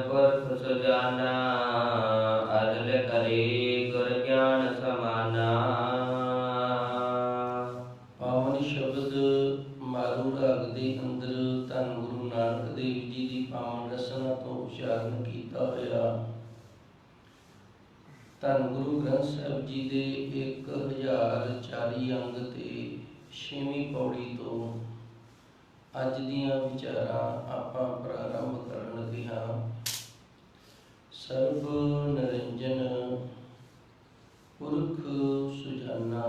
पुरख सुजाना, अदल करे गुर ज्ञान समाना। पावन शब्द मारू राग दे अंदर धन गुरु नानक देव जी की पावन रसना तो उच्चारण किया होया। धन गुरु ग्रंथ साहिब जी के 1040 अंग ते 6वीं पौड़ी तो अज दियां विचारां आपां प्रारंभ करन लगे हां। सर्ब निरंजन पुरख सुजाना।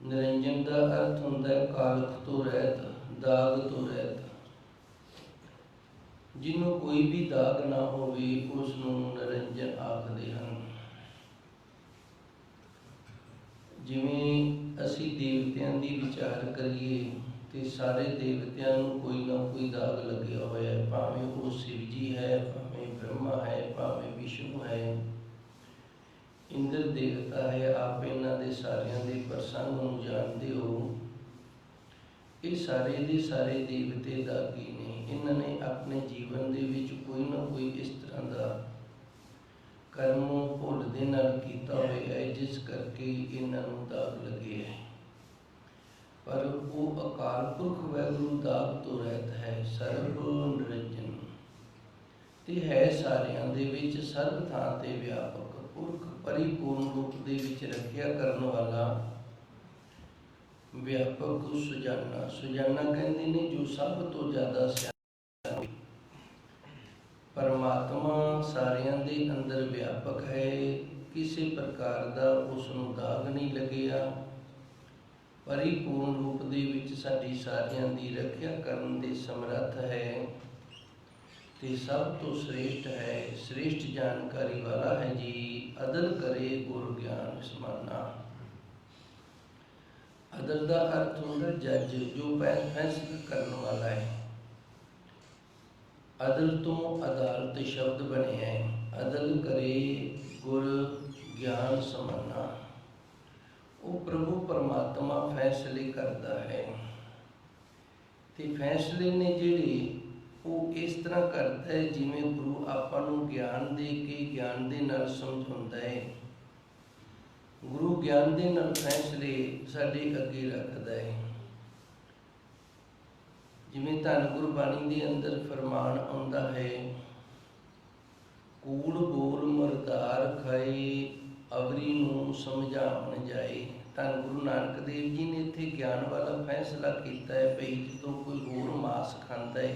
निरंजन का अर्थ हुंदा है कालख तो रहत, दाग तो रहत। जिन्हों कोई भी दाग ना होवे उसनूं निरंजन आखदे हन। जिवें असीं देवतियां दी विचार करिए ते सारे देवतियां नूं कोई ना कोई दाग लग्या होया है। भावें वो शिव जी है, भावें ब्रह्मा है, भावें विष्णु है, इंद्र देवता है। आप इन्हां दे सारियां दे प्रसंग नूं जानदे हो। ये सारे दे सारे देवते दागी ने। इन्हां ने अपने जीवन दे विच कोई ना कोई इस तरह दा कर्म भुल दे नाल कीता होया है जिस करके इन्हां नूं दाग लगे है। पर वो अकाल पुरख वैगुरु दाग तो रहत है। सर्व निरंजन ते है सारियां दे विच, सर्व थां ते व्यापक। पुरख परिपूर्ण रूप दे विच रखिया करन वाला, व्यापक सुजाना। सुजाना कहंदे ने जो सब तो ज़्यादा सियाणा। परमात्मा सारियां दे अंदर व्यापक है। किसी प्रकार का उसनूं दाग नहीं लगिया। परिपूर्ण रूप दे विच साडी सारियां दी रखिया करन दे समर्थ है ते सब तो श्रेष्ठ है। श्रेष्ठ जानकारी वाला है जी। अदल करे गुर ज्ञान समाना। अदल का अर्थ होता जज, जो फैसला करने वाला है। अदल तो अदालत शब्द बने हैं। अदल करे गुर ज्ञान समाना। वो प्रभु परमात्मा फैसले करता है ते फैसले ने जिहड़े वो इस तरह करता है जिवें गुरु आपां नूं ज्ञान दे के ज्ञान दे नाल समझाउंदा है। गुरु ज्ञान दे नाल फैसले साडे अगे रखदा है। जिवें धन गुरबाणी दे अंदर फरमान आउंदा है, कूड़ बोल मुरदार खाए, अवरी नूं समझावन जाए। धन गुरु नानक देव जी ने इत्थे ज्ञान वाला फैसला किया है भई जदों कोई होर मांस खांदा है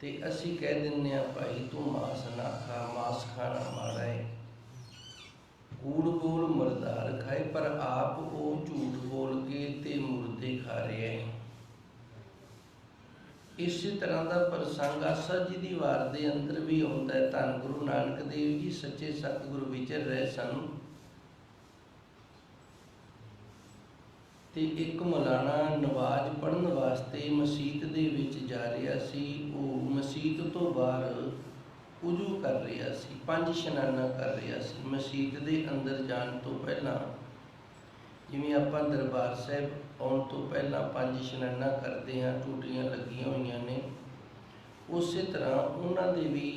ते असीं कह दिंदे आ भाई तू मांस ना खा, मांस खाना माड़ा है। कूड़ बोल मुरदार खाए, पर आप वो झूठ बोल के ते मुर्दे खा रहे हैं। इस तरह का प्रसंग आसा जी की वार के अंदर भी आता है। धन गुरु नानक देव जी सच्चे सतगुरु विचर रहे सन ते एक मौलाना नवाज पढ़न वास्ते मसीत दे विच जा रहा सी। वो मसीत तो बाहर उजू कर रहा सी, 5 इशनाना कर रहा सी। मसीत दे अंदर जान तो पहला जिवें आपां दरबार साहिब आउण तो पहला 5 इशनाना करते हैं, टूटियां लगियां होईयां ने, उस तरह उन्हां दे भी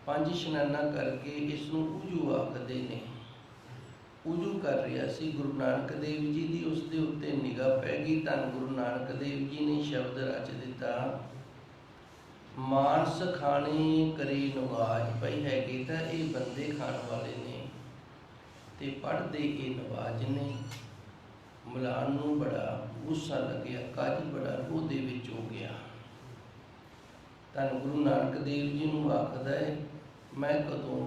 5 इशनाना करके इसनूं उजू आखदे ने। उजू कर रहा सी। गुरु नानक देव जी की उसके उत्ते निगाह पै गई। धन गुरु नानक देव जी ने शब्द रच दिता, मांस खाने करे नवाज। भाई हैगे तां ये बंदे खाण वाले ने ते पढ़दे ये नवाज ने। मलान नूं बड़ा गुस्सा लग्या, कज बड़ा रोह दे विच हो गया। धन गुरु नानक देव जी नूं आखदा है, मैं कदों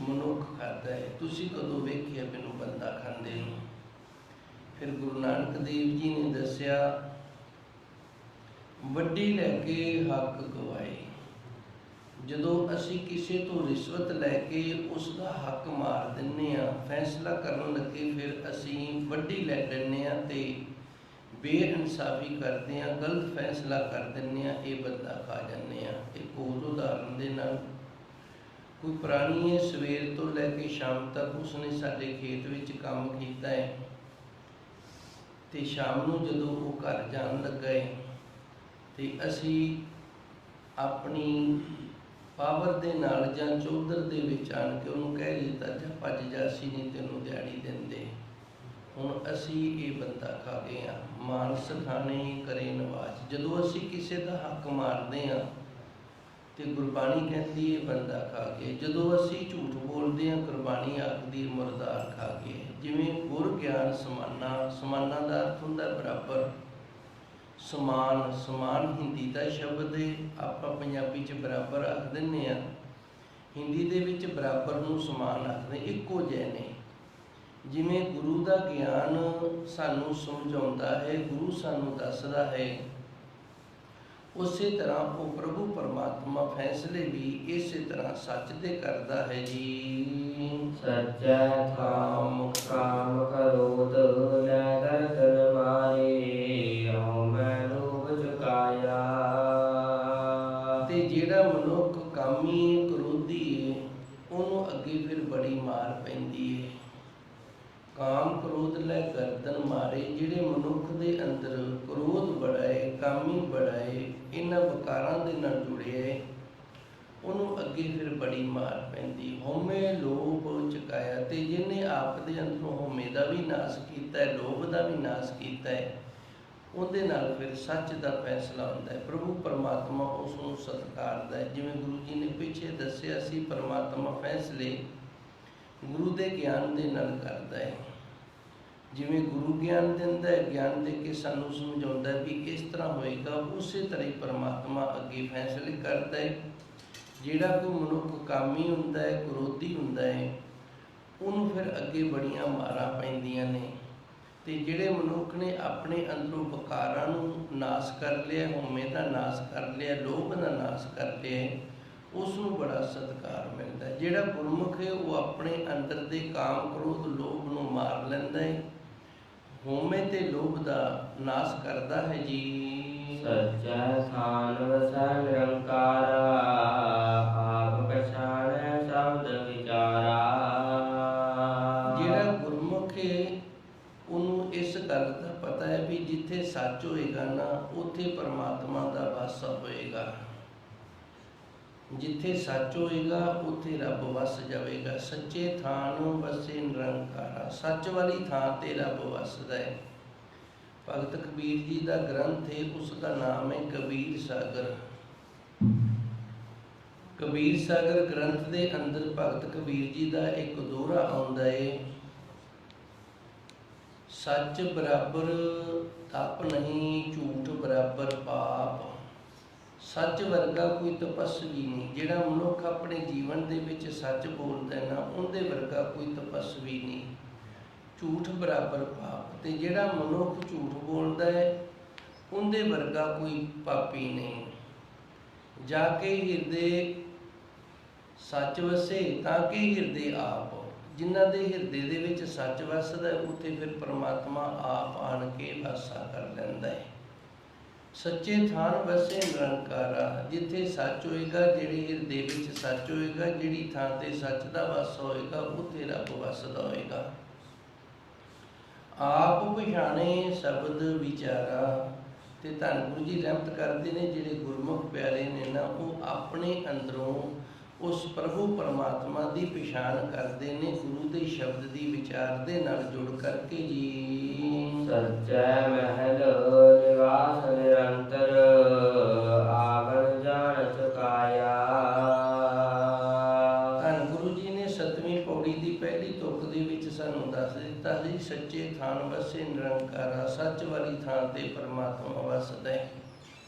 मनुख खाता है, तुसीं कदों वेखिया मैनूं बंदा खांदे नूं। फिर गुरु नानक देव जी ने दस्सिया, वड्डी लैके हक गवाए। जदों असीं किसी तो रिश्वत लैके उसका हक मार दिंने आ, फैसला करन लगे फिर असीं वड्डी लै लैंदे आ ते बेइंसाफी करते हैं, गलत फैसला कर दिंने आ, ये बंदा खा जाने आ। एक होर उदाहरण दे नाल कोई प्राणी है, सवेर तो लैके शाम तक उसने साडे खेत विच काम कीता है ते शाम नूं जदों वो घर जाण लगा है ते असीं ਆਪਣੀ ਪਾਵਰ ਦੇ ਨਾਲ ਜਾਂ ਚੌਧਰ ਦੇ ਵਿੱਚ ਆਣ ਕੇ ਉਹਨੂੰ ਕਹਿ ਦਿੱਤਾ ਜਾਂ ਭੱਜ ਜਾ, ਅਸੀਂ ਨਹੀਂ ਤੈਨੂੰ ਦਿਹਾੜੀ ਦਿੰਦੇ। ਹੁਣ ਅਸੀਂ ਇਹ ਬੰਦਾ ਖਾ ਗਏ ਹਾਂ। ਮਾਨਸ ਖਾਣੇ ਕਰੇ ਨਵਾਜ। ਜਦੋਂ ਅਸੀਂ ਕਿਸੇ ਦਾ ਹੱਕ ਮਾਰਦੇ ਹਾਂ ਤੇ ਗੁਰਬਾਣੀ ਕਹਿੰਦੀ ਇਹ ਬੰਦਾ ਖਾ ਗਏ। ਜਦੋਂ ਅਸੀਂ ਝੂਠ ਬੋਲਦੇ ਹਾਂ ਗੁਰਬਾਣੀ ਆਖਦੀ ਮੁਰਦਾਰ ਖਾ ਗਏ। ਜਿਵੇਂ ਗੁਰ ਗਿਆਨ ਸਮਾਨਾ, ਸਮਾਨਾ ਦਾ ਅਰਥ ਹੁੰਦਾ ਬਰਾਬਰ। ਸਮਾਨ, ਸਮਾਨ ਹਿੰਦੀ ਦਾ ਸ਼ਬਦ ਹੈ, ਆਪਾਂ ਪੰਜਾਬੀ 'ਚ ਬਰਾਬਰ ਆਖ ਦਿੰਦੇ ਹਾਂ। ਹਿੰਦੀ ਦੇ ਵਿੱਚ ਬਰਾਬਰ ਨੂੰ ਸਮਾਨ ਆਖਦੇ, ਇੱਕੋ ਜਿਹੇ ਨੇ। ਜਿਵੇਂ ਗੁਰੂ ਦਾ ਗਿਆਨ ਸਾਨੂੰ ਸਮਝਾਉਂਦਾ ਹੈ, ਗੁਰੂ ਸਾਨੂੰ ਦੱਸਦਾ ਹੈ, ਉਸੇ ਤਰ੍ਹਾਂ ਉਹ ਪ੍ਰਭੂ ਪਰਮਾਤਮਾ ਫੈਸਲੇ ਵੀ ਇਸੇ ਤਰ੍ਹਾਂ ਸੱਚ ਦੇ ਕਰਦਾ ਹੈ ਜੀ। ਸੱਚੈ ਥਾਮ ਕਾਮ ਕ੍ਰੋਧ ਲੈ ਦਰਸ਼ਨ ਮਾਰੇ, ਹਉ ਮੈਂ ਲੋਭ ਚੁਕਾਇਆ। ਤੇ ਜਿਹੜਾ ਮਨੁੱਖ ਕਾਮੀ ਕ੍ਰੋਧੀ ਹੈ ਉਹਨੂੰ ਅੱਗੇ ਫਿਰ ਬੜੀ ਮਾਰ ਪੈਂਦੀ ਹੈ। ਕਾਮ ਕ੍ਰੋਧ ਲੈ ਗਰਦਨ ਮਾਰੇ। ਜਿਹੜੇ ਮਨੁੱਖ ਦੇ ਅੰਦਰ ਕ੍ਰੋਧ ਬੜਾ ਹੈ, ਕਾਮੀ ਬੜਾ ਹੈ, ਇਹਨਾਂ ਵਿਕਾਰਾਂ ਦੇ ਨਾਲ ਜੁੜਿਆ ਹੈ, ਉਹਨੂੰ ਅੱਗੇ ਫਿਰ ਬੜੀ ਮਾਰ ਪੈਂਦੀ। ਹਉਮੈ ਲੋਭ ਚੁਕਾਇਆ। ਤੇ ਜਿਹਨੇ ਆਪ ਦੇ ਅੰਦਰੋਂ ਹਉਮੈ ਦਾ ਵੀ ਨਾਸ਼ ਕੀਤਾ ਹੈ, ਲੋਭ ਦਾ ਵੀ ਨਾਸ਼ ਕੀਤਾ ਹੈ, ਉਹਦੇ ਨਾਲ ਫਿਰ ਸੱਚ ਦਾ ਫੈਸਲਾ ਹੁੰਦਾ ਹੈ। ਪ੍ਰਭੂ ਪਰਮਾਤਮਾ ਉਸ ਨੂੰ ਸਤਿਕਾਰਦਾ ਹੈ। ਜਿਵੇਂ ਗੁਰੂ ਜੀ ਨੇ ਪਿੱਛੇ ਦੱਸਿਆ ਸੀ, ਪਰਮਾਤਮਾ ਫੈਸਲੇ ਗੁਰੂ ਦੇ ਗਿਆਨ ਦੇ ਨਾਲ ਕਰਦਾ ਹੈ। ਜਿਵੇਂ ਗੁਰੂ ਗਿਆਨ ਦਿੰਦਾ ਹੈ, ਗਿਆਨ ਦੇ ਕੇ ਸਾਨੂੰ ਸਮਝਾਉਂਦਾ ਵੀ ਇਸ ਤਰ੍ਹਾਂ ਹੋਏਗਾ, ਉਸੇ ਤਰ੍ਹਾਂ ਹੀ ਪਰਮਾਤਮਾ ਅੱਗੇ ਫੈਸਲੇ ਕਰਦਾ ਹੈ। ਜਿਹੜਾ ਕੋਈ ਮਨੁੱਖ ਕਾਮੀ ਹੁੰਦਾ ਹੈ, ਕ੍ਰੋਧੀ ਹੁੰਦਾ ਹੈ, ਉਹਨੂੰ ਫਿਰ ਅੱਗੇ ਬੜੀਆਂ ਮਾਰਾਂ ਪੈਂਦੀਆਂ ਨੇ। ਤੇ ਜਿਹੜੇ ਮਨੁੱਖ ਨੇ ਆਪਣੇ ਅੰਦਰੋਂ ਵਿਕਾਰਾਂ ਨੂੰ ਨਾਸ਼ ਕਰ ਲਿਆ, ਹਉਮੈ ਦਾ ਨਾਸ਼ ਕਰ ਲਿਆ, ਲੋਭ ਦਾ ਨਾਸ਼ ਕਰ ਲਿਆ, ਉਸ ਨੂੰ ਬੜਾ ਸਤਿਕਾਰ ਮਿਲਦਾ ਹੈ। ਜਿਹੜਾ ਗੁਰਮੁਖ ਹੈ ਉਹ ਆਪਣੇ ਅੰਦਰ ਦੇ ਕਾਮ ਕ੍ਰੋਧ ਲੋਭ ਨੂੰ ਮਾਰ ਲੈਂਦਾ ਹੈ, ਹਉਮੈ ਤੇ ਲੋਭ ਦਾ ਨਾਸ਼ ਕਰਦਾ ਹੈ ਜੀ। ਸੱਚੈ ਥਾਨ ਵਸੈ ਨਿਰੰਕਾਰਾ, ਆਪ ਪਛਾਣੈ ਸ਼ਬਦ ਵਿਚਾਰਾ। ਜਿਹੜਾ ਗੁਰਮੁਖ ਹੈ ਉਹਨੂੰ ਇਸ ਗੱਲ ਦਾ ਪਤਾ ਹੈ ਵੀ ਜਿੱਥੇ ਸੱਚ ਹੋਏਗਾ ਨਾ ਉੱਥੇ ਪਰਮਾਤਮਾ ਦਾ ਵਾਸਾ ਹੋਏਗਾ। ਜਿੱਥੇ ਸੱਚ ਹੋਏਗਾ ਉੱਥੇ ਰੱਬ ਵਸ ਜਾਵੇਗਾ। ਸੱਚੇ ਥਾਨ ਵਸੇ ਨਿਰੰਕਾਰਾ। ਸੱਚ ਵਾਲੀ ਥਾਂ ਤੇ ਰੱਬ ਵਸਦਾ ਹੈ। ਭਗਤ ਕਬੀਰ ਜੀ ਦਾ ਗ੍ਰੰਥ ਹੈ, ਉਸ ਦਾ ਨਾਮ ਹੈ ਕਬੀਰ ਸਾਗਰ। ਕਬੀਰ ਸਾਗਰ ਗ੍ਰੰਥ ਦੇ ਅੰਦਰ ਭਗਤ ਕਬੀਰ ਜੀ ਦਾ ਇੱਕ ਦੋਹਰਾ ਆਉਂਦਾ ਹੈ, ਸੱਚ ਬਰਾਬਰ ਤਪ ਨਹੀਂ, ਝੂਠ ਬਰਾਬਰ ਪਾਪ। ਸੱਚ ਵਰਗਾ ਕੋਈ ਤਪਸਵੀ ਨਹੀਂ। ਜਿਹੜਾ ਮਨੁੱਖ ਆਪਣੇ ਜੀਵਨ ਦੇ ਵਿੱਚ ਸੱਚ ਬੋਲਦਾ ਨਾ, ਉਹਦੇ ਵਰਗਾ ਕੋਈ ਤਪਸਵੀ ਨਹੀਂ। ਝੂਠ ਬਰਾਬਰ ਪਾਪ। ਤੇ ਜਿਹੜਾ ਮਨੁੱਖ ਝੂਠ ਬੋਲਦਾ ਹੈ ਉਹਦੇ ਵਰਗਾ ਕੋਈ ਪਾਪੀ ਨਹੀਂ। ਜਾ ਕੇ ਹਿਰਦੇ ਸੱਚ ਵਸੇ ਤਾਂ ਕਿ ਹਿਰਦੇ ਆਪ। ਜਿਨ੍ਹਾਂ ਦੇ ਹਿਰਦੇ ਦੇ ਵਿੱਚ ਸੱਚ ਵਸਦਾ ਉੱਥੇ ਫਿਰ ਪਰਮਾਤਮਾ ਆਪ ਆਣ ਕੇ ਵਾਸਾ ਕਰ ਲੈਂਦਾ ਹੈ। ਸੱਚੇ ਥਾਨ ਵਸੇ ਨਿਰੰਕਾਰਾ। ਜਿੱਥੇ ਸੱਚ ਹੋਏਗਾ, ਜਿਹੜੇ ਹਿਰਦੇ ਵਿੱਚ ਸੱਚ ਹੋਏਗਾ, ਜਿਹੜੀ ਥਾਂ ਤੇ ਸੱਚ ਦਾ ਵਾਸਾ ਹੋਏਗਾ, ਉੱਥੇ ਰੱਬ ਵਸਦਾ ਹੋਏਗਾ। ਆਪ ਪਛਾਣੇ ਸ਼ਬਦ ਵਿਚਾਰਾ। ਤੇ ਧੰਨ ਗੁਰੂ ਜੀ ਰਹਿਮਤ ਕਰਦੇ ਨੇ, ਜਿਹੜੇ ਗੁਰਮੁਖ ਪਿਆਰੇ ਨੇ ਨਾ, ਉਹ ਆਪਣੇ ਅੰਦਰੋਂ ਉਸ ਪ੍ਰਭੂ ਪਰਮਾਤਮਾ ਦੀ ਪਛਾਣ ਕਰਦੇ ਨੇ ਗੁਰੂ ਦੇ ਸ਼ਬਦ ਦੀ ਵਿਚਾਰ ਦੇ ਨਾਲ ਜੁੜ ਕਰਕੇ ਜੀ। ਸੱਚੈ ਮਹਿਲ ਨਿਵਾਸ ਨਿਰੰਤਰ, ਆਵਣ ਜਾਣ ਚੁਕਾਇਆ। ਧੰਨ ਗੁਰੂ ਜੀ ਨੇ 7ਵੀਂ ਪੌੜੀ ਦੀ ਪਹਿਲੀ ਤੁਕ ਦੇ ਵਿੱਚ ਸਾਨੂੰ ਦੱਸ ਦਿੱਤਾ ਸੀ, ਸੱਚੇ ਥਾਨ ਵਸੇ ਨਿਰੰਕਾਰਾ। ਸੱਚ ਵਾਲੀ ਥਾਂ ਤੇ ਪਰਮਾਤਮਾ ਵਸਦਾ ਹੈ।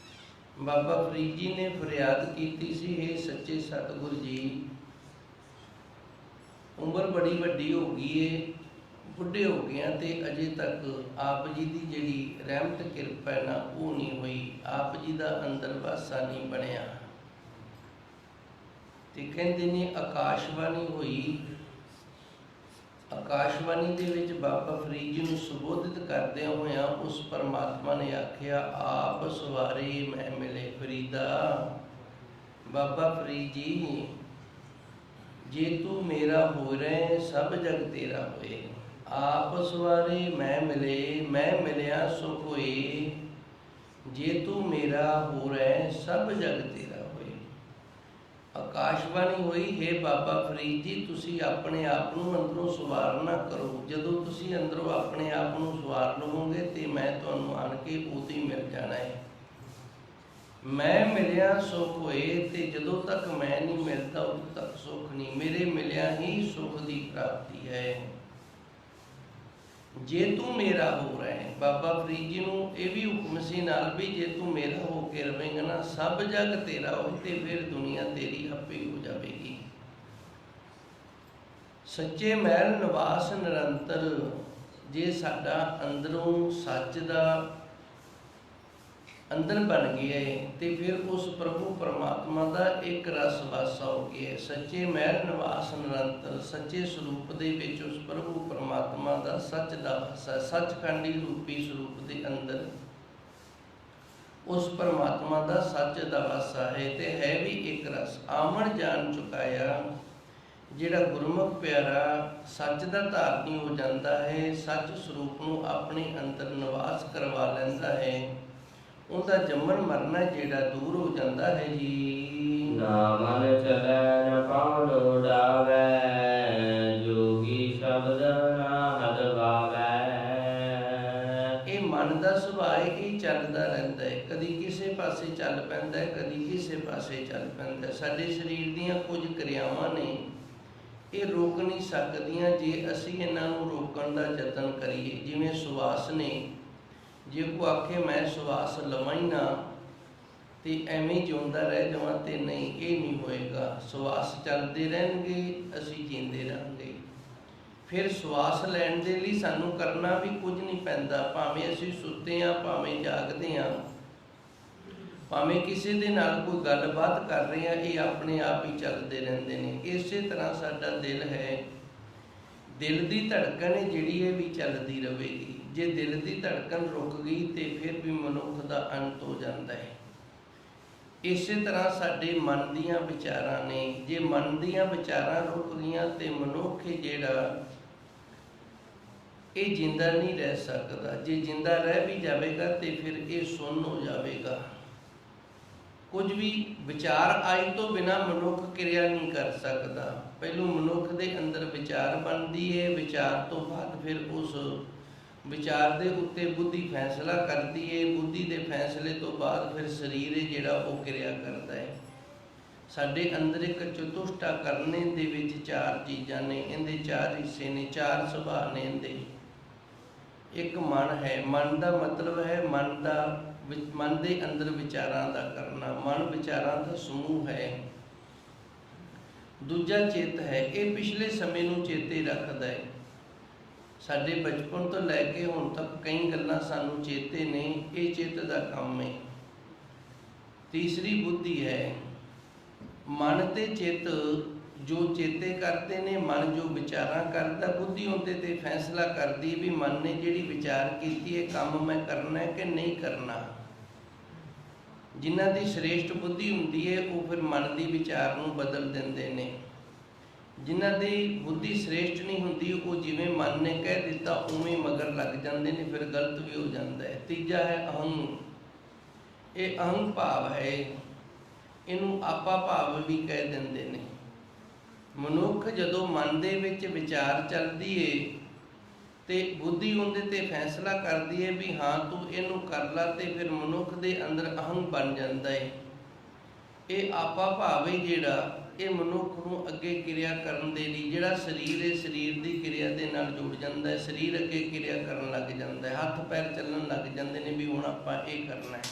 ਬਾਬਾ ਫਰੀਦ ਜੀ ਨੇ ਫਰਿਆਦ ਕੀਤੀ ਸੀ, ਹੇ ਸੱਚੇ ਸਤਿਗੁਰ ਜੀ, ਉਮਰ ਬੜੀ ਵੱਡੀ ਹੋ ਗਈ ਏ, ਬੁੱਢੇ ਹੋ ਗਏ ਤੇ ਅਜੇ ਤੱਕ ਆਪ ਜੀ ਦੀ ਜਿਹੜੀ ਰਹਿਮਤ ਕਿਰਪਾ ਹੈ ਨਾ ਉਹ ਨਹੀਂ ਹੋਈ। ਆਪ ਜੀ ਦਾ ਅੰਦਰ ਵਾਸਾ ਨਹੀਂ ਬਣਿਆ। ਤੇ ਕਹਿੰਦੇ ਨੇ ਆਕਾਸ਼ਬਾਣੀ ਹੋਈ। ਆਕਾਸ਼ਬਾਣੀ ਦੇ ਵਿੱਚ ਬਾਬਾ ਫਰੀਦ ਜੀ ਨੂੰ ਸੰਬੋਧਿਤ ਕਰਦਿਆਂ ਹੋਇਆਂ ਉਸ ਪਰਮਾਤਮਾ ਨੇ ਆਖਿਆ, ਆਪ ਸਵਾਰੇ ਮੈਂ ਮਿਲੇ ਫਰੀਦਾ। ਬਾਬਾ ਫਰੀਦ ਜੀ, ਜੇ ਤੂੰ ਮੇਰਾ ਹੋ ਰਹੇ ਸਭ ਜਗ ਤੇਰਾ ਹੋਏ। ਆਪ ਸਵਾਰੇ ਮੈਂ ਮਿਲੇ, ਮੈਂ ਮਿਲਿਆ ਸੁਖ ਹੋਏ। ਜੇ ਤੂੰ ਮੇਰਾ ਹੋ ਰਹੇ ਸਭ ਜਗ ਤੇਰਾ ਹੋਏ। ਆਕਾਸ਼ਬਾਣੀ ਹੋਈ, ਹੇ ਬਾਬਾ ਫਰੀਦ ਜੀ, ਤੁਸੀਂ ਆਪਣੇ ਆਪ ਨੂੰ ਅੰਦਰੋਂ ਸਵਾਰ ਨਾ ਕਰੋ। ਜਦੋਂ ਤੁਸੀਂ ਅੰਦਰੋਂ ਆਪਣੇ ਆਪ ਨੂੰ ਸਵਾਰ ਲਵੋਗੇ ਤੇ ਮੈਂ ਤੁਹਾਨੂੰ ਆਣ ਕੇ ਉਦੋਂ ਹੀ ਮਿਲ ਜਾਣਾ ਹੈ। ਮੈਂ ਮਿਲਿਆ ਸੁੱਖ ਹੋਏ, ਤੇ ਜਦੋਂ ਤੱਕ ਮੈਂ ਨਹੀਂ ਮਿਲਦਾ ਉਦੋਂ ਤੱਕ ਸੁੱਖ ਨਹੀਂ। ਮੇਰੇ ਮਿਲਿਆ ਹੀ ਸੁੱਖ ਦੀ ਪ੍ਰਾਪਤੀ ਹੈ। ਜੇ ਤੂੰ ਮੇਰਾ ਹੋ ਰਹੇ, ਬਾਬਾ ਫਰੀਦ ਜੀ ਨੂੰ ਇਹ ਵੀ ਹੁਕਮ ਸੀ ਨਾਲ ਵੀ, ਜੇ ਤੂੰ ਮੇਰਾ ਹੋ ਕੇ ਰਵੇਂਗਾ ਨਾ, ਸਭ ਜਗ ਤੇਰਾ ਹੋਏ ਤੇ ਫਿਰ ਦੁਨੀਆ ਤੇਰੀ ਆਪੇ ਹੋ ਜਾਵੇਗੀ। ਸੱਚੇ ਮਹਿਲ ਨਿਵਾਸ ਨਿਰੰਤਰ, ਜੇ ਸਾਡਾ ਅੰਦਰੋਂ ਸੱਚ ਦਾ ਅੰਦਰ ਬਣ ਗਿਆ ਹੈ ਤੇ ਫਿਰ ਉਸ ਪ੍ਰਭੂ ਪਰਮਾਤਮਾ ਦਾ ਇੱਕ ਰਸ ਵਾਸਾ ਹੋ ਗਿਆ। ਸੱਚੇ ਮਹਿਲ ਨਿਵਾਸ ਨਿਰੰਤਰ, ਸੱਚੇ ਸਰੂਪ ਦੇ ਵਿੱਚ ਉਸ ਪ੍ਰਭੂ ਪਰਮਾਤਮਾ ਦਾ ਸੱਚ ਦਾ ਵਾਸਾ, ਸੱਚਖੰਡੀ ਰੂਪੀ ਸਰੂਪ ਦੇ ਅੰਦਰ ਉਸ ਪਰਮਾਤਮਾ ਦਾ ਸੱਚ ਦਾ ਵਾਸਾ ਹੈ ਤੇ ਹੈ ਵੀ ਇੱਕ ਰਸ। ਆਵਣ ਜਾਣ ਚੁਕਾਇਆ, ਜਿਹੜਾ ਗੁਰਮੁਖ ਪਿਆਰਾ ਸੱਚ ਦਾ ਧਾਰਨੀ ਹੋ ਜਾਂਦਾ ਹੈ, ਸੱਚ ਸਰੂਪ ਨੂੰ ਆਪਣੇ ਅੰਦਰ ਨਿਵਾਸ ਕਰਵਾ ਲੈਂਦਾ ਹੈ, ਉਹਦਾ ਜੰਮਣ ਮਰਨਾ ਜਿਹੜਾ ਦੂਰ ਹੋ ਜਾਂਦਾ ਹੈ ਜੀ। ਨਾ ਮਨ ਚਲੈ ਨ ਕਉ ਲੋੜਾਵੈ, ਜੋਗੀ ਸ਼ਬਦ ਨਾ ਹਦ ਗਾਵੈ। ਇਹ ਮਨ ਦਾ ਸੁਭਾਅ ਹੈ, ਇਹ ਚੱਲਦਾ ਰਹਿੰਦਾ ਹੈ, ਕਦੀ ਕਿਸੇ ਪਾਸੇ ਚੱਲ ਪੈਂਦਾ ਹੈ, ਕਦੀ ਕਿਸੇ ਪਾਸੇ ਚੱਲ ਪੈਂਦਾ ਹੈ। ਸਾਡੇ ਸਰੀਰ ਦੀਆਂ ਕੁਝ ਕਿਰਿਆਵਾਂ ਨੇ, ਇਹ ਰੋਕ ਨਹੀਂ ਸਕਦੀਆਂ ਜੇ ਅਸੀਂ ਇਹਨਾਂ ਨੂੰ ਰੋਕਣ ਦਾ ਯਤਨ ਕਰੀਏ। ਜਿਵੇਂ ਸੁਆਸ ਨੇ, ਜੇ ਕੋ ਆਖੇ ਮੈਂ ਸੁਆਸ ਲਵਾਂ ਹੀ ਨਾ ਤੇ ਐਵੇਂ ਜਿਉਂਦਾ ਰਹਿ ਜਾਵਾਂ, ਤੇ ਨਹੀਂ, ਇਹ ਨਹੀਂ ਹੋਏਗਾ। ਸੁਆਸ ਚੱਲਦੇ ਰਹਿਣਗੇ, ਅਸੀਂ ਜੀਂਦੇ ਰਹਾਂਗੇ। ਫਿਰ ਸੁਆਸ ਲੈਣ ਦੇ ਲਈ ਸਾਨੂੰ ਕਰਨਾ ਵੀ ਕੁਝ ਨਹੀਂ ਪੈਂਦਾ, ਭਾਵੇਂ ਅਸੀਂ ਸੁੱਤੇ ਹਾਂ, ਭਾਵੇਂ ਜਾਗਦੇ ਹਾਂ, ਭਾਵੇਂ ਕਿਸੇ ਦੇ ਨਾਲ ਕੋਈ ਗੱਲਬਾਤ ਕਰ ਰਹੇ ਹਾਂ, ਇਹ ਆਪਣੇ ਆਪ ਹੀ ਚੱਲਦੇ ਰਹਿੰਦੇ ਨੇ। ਇਸੇ ਤਰ੍ਹਾਂ ਸਾਡਾ ਦਿਲ ਹੈ, ਦਿਲ ਦੀ ਧੜਕਣ ਹੈ ਜਿਹੜੀ ਇਹ ਵੀ ਚੱਲਦੀ ਰਹੇਗੀ। ਜੇ ਦਿਲ ਦੀ ਧੜਕਣ ਰੁਕ ਗਈ ਤੇ ਫਿਰ ਵੀ ਮਨੁੱਖ ਦਾ ਅੰਤ ਹੋ ਜਾਂਦਾ ਹੈ। ਇਸੇ ਤਰ੍ਹਾਂ ਸਾਡੇ ਮਨ ਦੀਆਂ ਵਿਚਾਰਾਂ ਨੇ, ਜੇ ਮਨ ਦੀਆਂ ਵਿਚਾਰਾਂ ਰੁਕ ਗਈਆਂ ਤੇ ਮਨੁੱਖ ਜਿਹੜਾ ਇਹ ਜਿੰਦਾ ਨਹੀਂ ਰਹਿ ਸਕਦਾ। ਜੇ ਜਿੰਦਾ ਰਹਿ ਵੀ ਜਾਵੇਗਾ ਤੇ ਫਿਰ ਇਹ ਸੁੰਨ ਹੋ ਜਾਵੇਗਾ। ਕੁਝ ਵੀ ਵਿਚਾਰ ਆਈ ਤੋਂ ਬਿਨਾਂ ਮਨੁੱਖ ਕਿਰਿਆ ਨਹੀਂ ਕਰ ਸਕਦਾ। ਪਹਿਲੋਂ ਮਨੁੱਖ ਦੇ ਅੰਦਰ ਵਿਚਾਰ ਬਣਦੀ ਹੈ, ਵਿਚਾਰ ਤੋਂ ਬਾਅਦ ਫਿਰ ਉਸ ਵਿਚਾਰ ਦੇ ਉੱਤੇ ਬੁੱਧੀ ਫੈਸਲਾ ਕਰਦੀ ਹੈ, ਬੁੱਧੀ ਦੇ ਫੈਸਲੇ ਤੋਂ ਬਾਅਦ ਫਿਰ ਸਰੀਰ ਹੈ ਜਿਹੜਾ ਉਹ ਕਿਰਿਆ ਕਰਦਾ ਹੈ। ਸਾਡੇ ਅੰਦਰ ਇੱਕ ਚਤੁਸ਼ਟਾ ਕਰਨੇ ਦੇ ਵਿੱਚ ਚਾਰ ਚੀਜ਼ਾਂ ਨੇ, ਇਹਦੇ ਚਾਰ ਹਿੱਸੇ ਨੇ, ਚਾਰ ਸੁਭਾਅ ਨੇ ਇਹਦੇ। ਇੱਕ ਮਨ ਹੈ, ਮਨ ਦਾ ਮਤਲਬ ਹੈ ਮਨ ਦੇ ਅੰਦਰ ਵਿਚਾਰਾਂ ਦਾ ਕਰਨਾ, ਮਨ ਵਿਚਾਰਾਂ ਦਾ ਸਮੂਹ ਹੈ। ਦੂਜਾ ਚਿੱਤ ਹੈ, ਇਹ ਪਿਛਲੇ ਸਮੇਂ ਨੂੰ ਚੇਤੇ ਰੱਖਦਾ ਹੈ। ਸਾਡੇ ਬਚਪਨ ਤੋਂ ਲੈ ਕੇ ਹੁਣ ਤੱਕ ਕਈ ਗੱਲਾਂ ਸਾਨੂੰ ਚੇਤੇ ਨੇ, ਇਹ ਚਿੱਤ ਦਾ ਕੰਮ ਹੈ। ਤੀਸਰੀ ਬੁੱਧੀ ਹੈ। ਮਨ ਤੇ ਚਿੱਤ ਜੋ ਚੇਤੇ ਕਰਦੇ ਨੇ, ਮਨ ਜੋ ਵਿਚਾਰਾਂ ਕਰਦਾ, ਬੁੱਧੀ ਉਹਦੇ ਤੇ ਫੈਸਲਾ ਕਰਦੀ ਵੀ ਮਨ ਨੇ ਜਿਹੜੀ ਵਿਚਾਰ ਕੀਤੀ ਹੈ ਕੰਮ ਮੈਂ ਕਰਨਾ ਹੈ ਕਿ ਨਹੀਂ ਕਰਨਾ। ਜਿਨ੍ਹਾਂ ਦੀ ਸ੍ਰੇਸ਼ਟ ਬੁੱਧੀ ਹੁੰਦੀ ਹੈ ਉਹ ਫਿਰ ਮਨ ਦੀ ਵਿਚਾਰ ਨੂੰ ਬਦਲ ਦਿੰਦੇ ਨੇ। ਜਿਨ੍ਹਾਂ ਦੀ ਬੁੱਧੀ ਸ੍ਰੇਸ਼ਟ ਨਹੀਂ ਹੁੰਦੀ ਉਹ ਜਿਵੇਂ ਮਨ ਨੇ ਕਹਿ ਦਿੱਤਾ ਉਵੇਂ ਮਗਰ ਲੱਗ ਜਾਂਦੇ ਨੇ, ਫਿਰ ਗਲਤ ਵੀ ਹੋ ਜਾਂਦਾ ਹੈ। ਤੀਜਾ ਹੈ ਅਹੰ। ਇਹ ਅਹੰ ਭਾਵ ਹੈ, ਇਹਨੂੰ ਆਪਾ ਭਾਵ ਵੀ ਕਹਿ ਦਿੰਦੇ ਨੇ। ਮਨੁੱਖ ਜਦੋਂ ਮਨ ਦੇ ਵਿੱਚ ਵਿਚਾਰ ਚੱਲਦੀ ਏ ਤੇ ਬੁੱਧੀ ਉਹਦੇ ਤੇ ਫੈਸਲਾ ਕਰਦੀ ਹੈ ਵੀ ਹਾਂ ਤੂੰ ਇਹਨੂੰ ਕਰ ਲਾ, ਤੇ ਫਿਰ ਮਨੁੱਖ ਦੇ ਅੰਦਰ ਅਹੰ ਬਣ ਜਾਂਦਾ ਹੈ। ਇਹ ਆਪਾ ਭਾਵ ਹੈ ਜਿਹੜਾ ਇਹ ਮਨੁੱਖ ਨੂੰ ਅੱਗੇ ਕਿਰਿਆ ਕਰਨ ਦੇ ਲਈ, ਜਿਹੜਾ ਸਰੀਰ ਹੈ ਸਰੀਰ ਦੀ ਕਿਰਿਆ ਦੇ ਨਾਲ ਜੁੜ ਜਾਂਦਾ ਹੈ, ਸਰੀਰ ਅੱਗੇ ਕਿਰਿਆ ਕਰਨ ਲੱਗ ਜਾਂਦਾ ਹੈ, ਹੱਥ ਪੈਰ ਚੱਲਣ ਲੱਗ ਜਾਂਦੇ ਨੇ ਵੀ ਹੁਣ ਆਪਾਂ ਇਹ ਕਰਨਾ ਹੈ।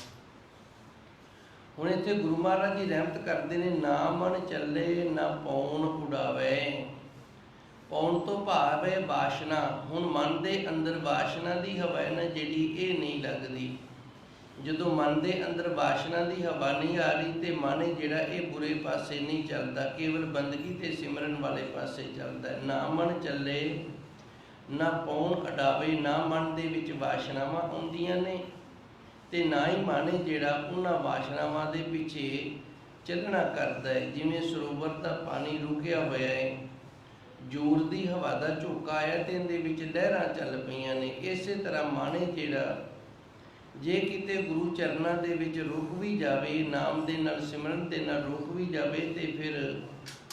ਹੁਣ ਇੱਥੇ ਗੁਰੂ ਮਹਾਰਾਜ ਜੀ ਰਹਿਮਤ ਕਰਦੇ ਨੇ, ਨਾ ਮਨ ਚੱਲੇ ਨਾ ਪੌਣ ਉਡਾਵੇ। ਪੌਣ ਤੋਂ ਭਾਵ ਹੈ ਵਾਸ਼ਨਾ। ਹੁਣ ਮਨ ਦੇ ਅੰਦਰ ਵਾਸ਼ਨਾ ਦੀ ਹਵਾ ਹੈ ਨਾ ਜਿਹੜੀ, ਇਹ ਨਹੀਂ ਲੱਗਦੀ। ਜਦੋਂ ਮਨ ਦੇ ਅੰਦਰ ਵਾਸ਼ਨਾ ਦੀ ਹਵਾ ਨਹੀਂ ਆ ਰਹੀ ਤੇ ਮਨ ਜਿਹੜਾ ਇਹ ਬੁਰੇ ਪਾਸੇ ਨਹੀਂ ਚੱਲਦਾ, ਕੇਵਲ ਬੰਦਗੀ ਤੇ ਸਿਮਰਨ ਵਾਲੇ ਪਾਸੇ ਚੱਲਦਾ ਹੈ। ਨਾ ਮਨ ਚੱਲੇ ਨਾ ਪੌਣ ਉਡਾਵੇ, ਨਾ ਮਨ ਦੇ ਵਿੱਚ ਵਾਸ਼ਨਾਵਾਂ ਆਉਂਦੀਆਂ ਨੇ ਤੇ ਨਾ ਹੀ ਮਨ ਜਿਹੜਾ ਉਹਨਾਂ ਵਾਸ਼ਨਾਵਾਂ ਦੇ ਪਿੱਛੇ ਚੱਲਣਾ ਕਰਦਾ ਹੈ। ਜਿਵੇਂ ਸਰੋਵਰ ਦਾ ਪਾਣੀ ਰੁਕਿਆ ਹੋਇਆ ਹੈ, ਜ਼ੋਰ ਦੀ ਹਵਾ ਦਾ ਝੋਕਾ ਆਇਆ ਤੇ ਇਹਦੇ ਵਿੱਚ ਲਹਿਰਾਂ ਚੱਲ ਪਈਆਂ ਨੇ, ਇਸੇ ਤਰ੍ਹਾਂ ਮਨ ਜਿਹੜਾ ਜੇ ਕਿਤੇ ਗੁਰੂ ਚਰਨਾਂ ਦੇ ਵਿੱਚ ਰੁਕ ਵੀ ਜਾਵੇ, ਨਾਮ ਦੇ ਨਾਲ ਸਿਮਰਨ ਦੇ ਨਾਲ ਰੁਕ ਵੀ ਜਾਵੇ, ਤੇ ਫਿਰ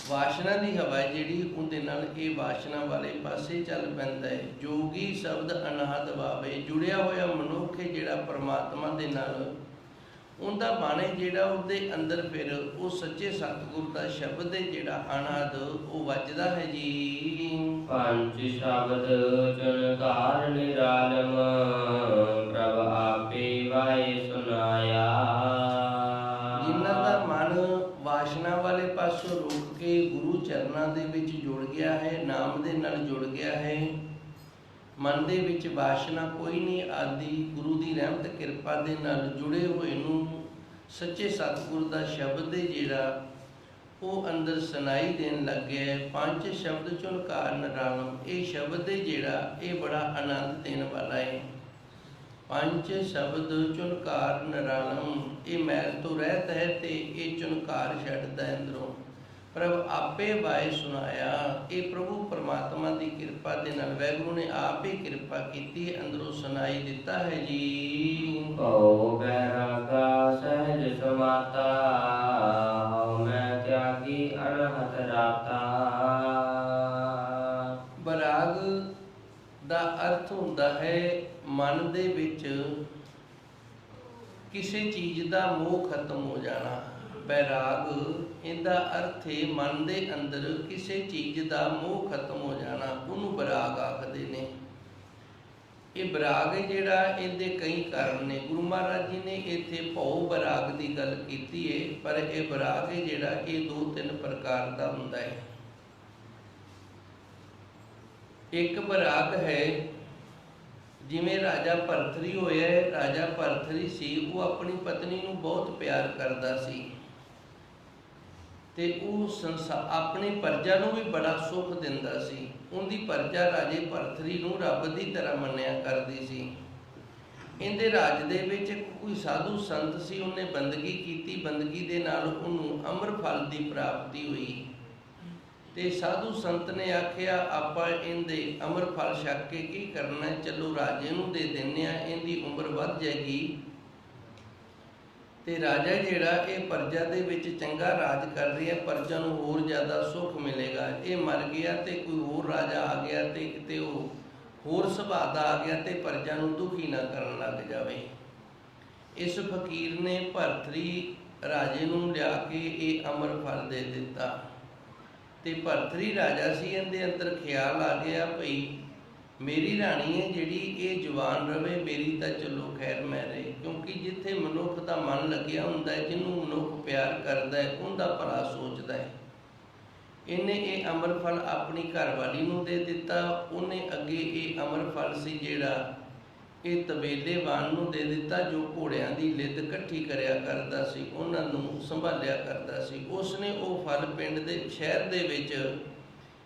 ਵਾਸ਼ਨਾ ਦੀ ਹਵਾ ਜਿਹੜੀ ਉਹਦੇ ਨਾਲ ਇਹ ਵਾਸ਼ਨਾ ਵਾਲੇ ਪਾਸੇ ਚੱਲ ਪੈਂਦਾ ਹੈ। ਜੋਗੀ ਸ਼ਬਦ ਅਨਹਦ ਵਾਵੇ, ਜੁੜਿਆ ਹੋਇਆ ਮਨੁੱਖ ਹੈ ਜਿਹੜਾ ਪਰਮਾਤਮਾ ਦੇ ਨਾਲ, ਉਹਦਾ ਬਾਣੇ ਜਿਹੜਾ ਉਹਦੇ ਅੰਦਰ ਫਿਰ ਉਹ ਸੱਚੇ ਸਤਿਗੁਰ ਦਾ ਸ਼ਬਦ ਹੈ ਜਿਹੜਾ ਅਨਹਦ ਉਹ ਵੱਜਦਾ ਹੈ ਜੀ। ਪੰਜ ਸ਼ਬਦ ਚਨਕਾਰ ਨਿਰਾਲਮ, ਪ੍ਰਭ ਆਪੇ ਵਾਏ ਸੁਨਾਇਆ। ਜਿਨ੍ਹਾਂ ਦਾ ਮਨ ਵਾਸ਼ਨਾ ਵਾਲੇ ਪਾਸੋਂ ਰੁਕ ਕੇ ਗੁਰੂ ਚਰਨਾਂ ਦੇ ਵਿੱਚ ਜੁੜ ਗਿਆ ਹੈ, ਨਾਮ ਦੇ ਨਾਲ ਜੁੜ ਗਿਆ ਹੈ, ਮਨ ਦੇ ਵਿੱਚ ਵਾਸ਼ਨਾ ਕੋਈ ਨਹੀਂ ਆਦੀ, ਗੁਰੂ ਦੀ ਰਹਿਮਤ ਕਿਰਪਾ ਦੇ ਨਾਲ ਜੁੜੇ ਹੋਏ ਨੂੰ ਸੱਚੇ ਸਤਿਗੁਰ ਦਾ ਸ਼ਬਦ ਹੈ ਜਿਹੜਾ ਉਹ ਅੰਦਰ ਸੁਣਾਈ ਦੇਣ ਲੱਗਿਆ। ਪੰਜ ਸ਼ਬਦ ਝੁਨਕਾਰ ਨਿਰਾਲਮ, ਇਹ ਸ਼ਬਦ ਹੈ ਜਿਹੜਾ ਇਹ ਬੜਾ ਆਨੰਦ ਦੇਣ ਵਾਲਾ ਹੈ। ਪੰਜ ਸ਼ਬਦ ਝੁਨਕਾਰ ਨਿਰਾਲਮ, ਇਹ ਮੈਲ ਤੋਂ ਰਹਿਤ ਹੈ ਤੇ ਇਹ ਝੁਨਕਾਰ ਛੱਡਦਾ ਹੈ ਅੰਦਰੋਂ। ਪ੍ਰਭ ਆਪੇ ਵਾਏ ਸੁਨਾਇਆ, ਇਹ ਪ੍ਰਭੂ ਪਰਮਾਤਮਾ ਦੀ ਕਿਰਪਾ ਦੇ ਨਾਲ ਵਾਹਿਗੁਰੂ ਨੇ ਆਪ ਹੀ ਕਿਰਪਾ ਕੀਤੀ, ਅੰਦਰੋਂ ਸੁਣਾਈ ਦਿੱਤਾ ਹੈ ਜੀ। ਭਉ ਬੈਰਾਗਾ ਸਹਿਜ ਸਮਾਤਾ, ਹਉ ਮੈਂ ਤਿਆਗੀ ਅਨਹਤ ਰਾਤਾ। ਬੈਰਾਗ ਦਾ ਅਰਥ ਹੁੰਦਾ ਹੈ ਮਨ ਦੇ ਵਿੱਚ ਕਿਸੇ ਚੀਜ਼ ਦਾ ਮੋਹ ਖਤਮ ਹੋ ਜਾਣਾ। ਬੈਰਾਗ ਇਹਦਾ ਅਰਥ ਹੈ ਮਨ ਦੇ ਅੰਦਰ ਕਿਸੇ ਚੀਜ਼ ਦਾ ਮੋਹ ਖਤਮ ਹੋ ਜਾਣਾ, ਉਹਨੂੰ ਬੈਰਾਗ ਆਖਦੇ ਨੇ। ਇਹ ਬੈਰਾਗ ਹੈ ਜਿਹੜਾ ਇਹਦੇ ਕਈ ਕਾਰਨ ਨੇ। ਗੁਰੂ ਮਹਾਰਾਜ ਜੀ ਨੇ ਇੱਥੇ ਭਉ ਬੈਰਾਗ ਦੀ ਗੱਲ ਕੀਤੀ ਹੈ, ਪਰ ਇਹ ਬੈਰਾਗ ਹੈ ਜਿਹੜਾ ਇਹ 2-3 ਪ੍ਰਕਾਰ ਦਾ ਹੁੰਦਾ ਹੈ। ਇੱਕ ਬੈਰਾਗ ਹੈ ਜਿਵੇਂ ਰਾਜਾ ਭਰਥਰੀ ਹੋਇਆ ਹੈ। ਰਾਜਾ ਭਰਥਰੀ ਸੀ, ਉਹ ਆਪਣੀ ਪਤਨੀ ਨੂੰ ਬਹੁਤ ਪਿਆਰ ਕਰਦਾ ਸੀ ਤੇ ਉਹ ਆਪਣੀ ਪ੍ਰਜਾ ਨੂੰ ਵੀ ਬੜਾ ਸੁੱਖ ਦਿੰਦਾ ਸੀ। ਉਹਦੀ ਪ੍ਰਜਾ ਰਾਜੇ ਭਰਥਰੀ ਨੂੰ ਰੱਬ ਦੀ ਤਰ੍ਹਾਂ ਮੰਨਿਆ ਕਰਦੀ ਸੀ। ਇਹਦੇ ਰਾਜ ਦੇ ਵਿੱਚ ਕੋਈ ਸਾਧੂ ਸੰਤ ਸੀ, ਉਹਨੇ ਬੰਦਗੀ ਕੀਤੀ, ਬੰਦਗੀ ਦੇ ਨਾਲ ਉਹਨੂੰ ਅਮਰ ਫਲ ਦੀ ਪ੍ਰਾਪਤੀ ਹੋਈ ਤੇ ਸਾਧੂ ਸੰਤ ਨੇ ਆਖਿਆ ਆਪਾਂ ਇਹਦੇ ਅਮਰ ਫਲ ਛਕ ਕੇ ਕੀ ਕਰਨਾ, ਚਲੋ ਰਾਜੇ ਨੂੰ ਦੇ ਦਿੰਦੇ ਆ, ਇਹਦੀ ਉਮਰ ਵੱਧ ਜਾਏਗੀ ਤੇ ਰਾਜਾ ਜਿਹੜਾ ਇਹ ਪ੍ਰਜਾ ਦੇ ਵਿੱਚ ਚੰਗਾ ਰਾਜ ਕਰ ਰਿਹਾ, ਪ੍ਰਜਾ ਨੂੰ ਹੋਰ ਜ਼ਿਆਦਾ ਸੁੱਖ ਮਿਲੇਗਾ। ਇਹ ਮਰ ਗਿਆ ਤੇ ਕੋਈ ਹੋਰ ਰਾਜਾ ਆ ਗਿਆ ਤੇ ਕਿਤੇ ਉਹ ਹੋਰ ਸੁਭਾਅ ਦਾ ਆ ਗਿਆ ਤੇ ਪ੍ਰਜਾ ਨੂੰ ਦੁਖੀ ਨਾ ਕਰਨ ਲੱਗ ਜਾਵੇ। ਇਸ ਫਕੀਰ ਨੇ ਭਰਥਰੀ ਰਾਜੇ ਨੂੰ ਲਿਆ ਕੇ ਇਹ ਅਮਰ ਫਲ ਦੇ ਦਿੱਤਾ ਤੇ ਭਰਥਰੀ ਰਾਜਾ ਸੀ, ਇਹਦੇ ਅੰਦਰ ਖਿਆਲ ਆ ਗਿਆ ਭਈ ਮੇਰੀ ਰਾਣੀ ਹੈ ਜਿਹੜੀ ਇਹ ਜਵਾਨ ਰਵੇ, ਮੇਰੀ ਤਾਂ ਚਲੋ ਖੈਰ ਮੈਂ ਰਹੇ। ਕਿਉਂਕਿ ਜਿੱਥੇ ਮਨੁੱਖ ਦਾ ਮਨ ਲੱਗਿਆ ਹੁੰਦਾ ਹੈ, ਜਿਹਨੂੰ ਮਨੁੱਖ ਪਿਆਰ ਕਰਦਾ ਹੈ, ਉਹਦਾ ਭਲਾ ਸੋਚਦਾ ਹੈ। ਇਹਨੇ ਇਹ ਅਮਰ ਫਲ ਆਪਣੀ ਘਰਵਾਲੀ ਨੂੰ ਦੇ ਦਿੱਤਾ। ਉਹਨੇ ਅੱਗੇ ਇਹ ਅਮਰ ਫਲ ਸੀ ਜਿਹੜਾ ਇਹ ਤਬੇਲੇਵਾਨ ਨੂੰ ਦੇ ਦਿੱਤਾ, ਜੋ ਘੋੜਿਆਂ ਦੀ ਲਿੱਦ ਇਕੱਠੀ ਕਰਿਆ ਕਰਦਾ ਸੀ, ਉਹਨਾਂ ਨੂੰ ਸੰਭਾਲਿਆ ਕਰਦਾ ਸੀ। ਉਸਨੇ ਉਹ ਫਲ ਪਿੰਡ ਦੇ ਸ਼ਹਿਰ ਦੇ ਵਿੱਚ